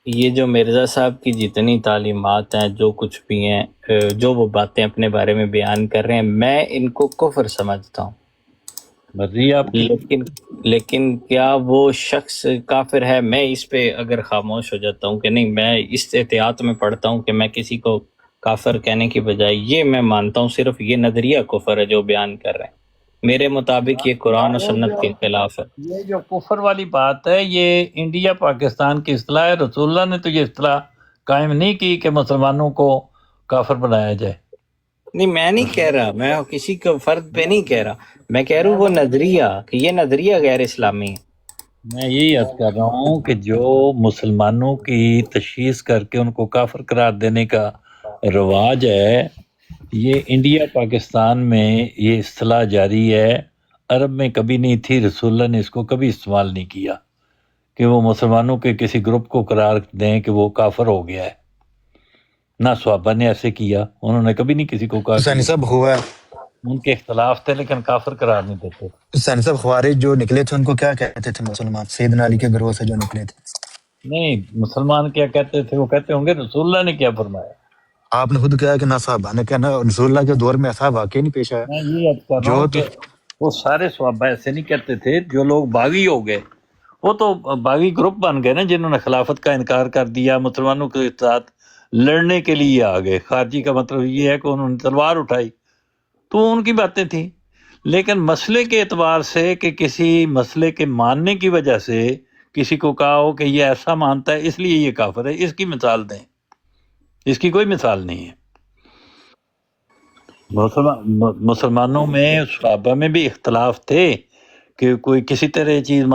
یہ جو مرزا صاحب کی جتنی تعلیمات ہیں، جو کچھ بھی ہیں، جو وہ باتیں اپنے بارے میں بیان کر رہے ہیں، میں ان کو کفر سمجھتا ہوں. لیکن کیا وہ شخص کافر ہے؟ میں اس پہ اگر خاموش ہو جاتا ہوں کہ نہیں، میں اس احتیاط میں پڑھتا ہوں کہ میں کسی کو کافر کہنے کی بجائے یہ میں مانتا ہوں صرف یہ نظریہ کفر ہے جو بیان کر رہے ہیں، میرے مطابق یہ قرآن و سنت کے خلاف ہے. یہ جو کفر والی بات ہے یہ انڈیا پاکستان کی اصطلاح ہے. رسول اللہ نے تو یہ اصطلاح قائم نہیں کی کہ مسلمانوں کو کافر بنایا جائے. نہیں میں نہیں کہہ رہا، میں کسی کو فرد پہ نہیں کہہ رہا، میں کہہ رہا ہوں وہ نظریہ کہ یہ نظریہ غیر اسلامی ہے. میں یہی عرض کر رہا ہوں کہ جو مسلمانوں کی تشخیص کر کے ان کو کافر قرار دینے کا رواج ہے، یہ انڈیا پاکستان میں یہ اصطلاح جاری ہے، عرب میں کبھی نہیں تھی. رسول اللہ نے اس کو کبھی استعمال نہیں کیا کہ وہ مسلمانوں کے کسی گروپ کو قرار دیں کہ وہ کافر ہو گیا ہے. نہ صحابہ نے ایسے کیا، انہوں نے کبھی نہیں کسی کو کہا. حسین صاحب ہوا ہے، ان کے اختلاف تھے لیکن کافر قرار نہیں دیتے. حسین صاحب خوارج جو نکلے تھے ان کو کیا کہتے تھے مسلمان؟ سیدنا علی کے گروہ سے جو نکلے تھے. نہیں مسلمان کیا کہتے تھے؟ وہ کہتے ہوں گے رسول اللہ نے کیا فرمایا. آپ نے خود کہا کہ نہ صحابہ نے کہا، نہ رسول اللہ کے دور میں ایسا واقعی نہیں پیش آیا. میں یہ عرض کر رہا ہوں کہ وہ سارے صحابہ ایسے نہیں کہتے تھے. جو لوگ باغی ہو گئے وہ تو باغی گروپ بن گئے نا، جنہوں نے خلافت کا انکار کر دیا، مسلمانوں کے ساتھ لڑنے کے لیے آ گئے. خارجی کا مطلب یہ ہے کہ انہوں نے تلوار اٹھائی، تو ان کی باتیں تھیں. لیکن مسئلے کے اعتبار سے کہ کسی مسئلے کے ماننے کی وجہ سے کسی کو کہا ہو کہ یہ ایسا مانتا ہے اس لیے یہ کافر ہے، اس کی مثال دیں. اس کی کوئی مثال نہیں ہے. مسلمانوں میں صحابہ میں بھی اختلاف تھے کہ کوئی کسی طرح چیز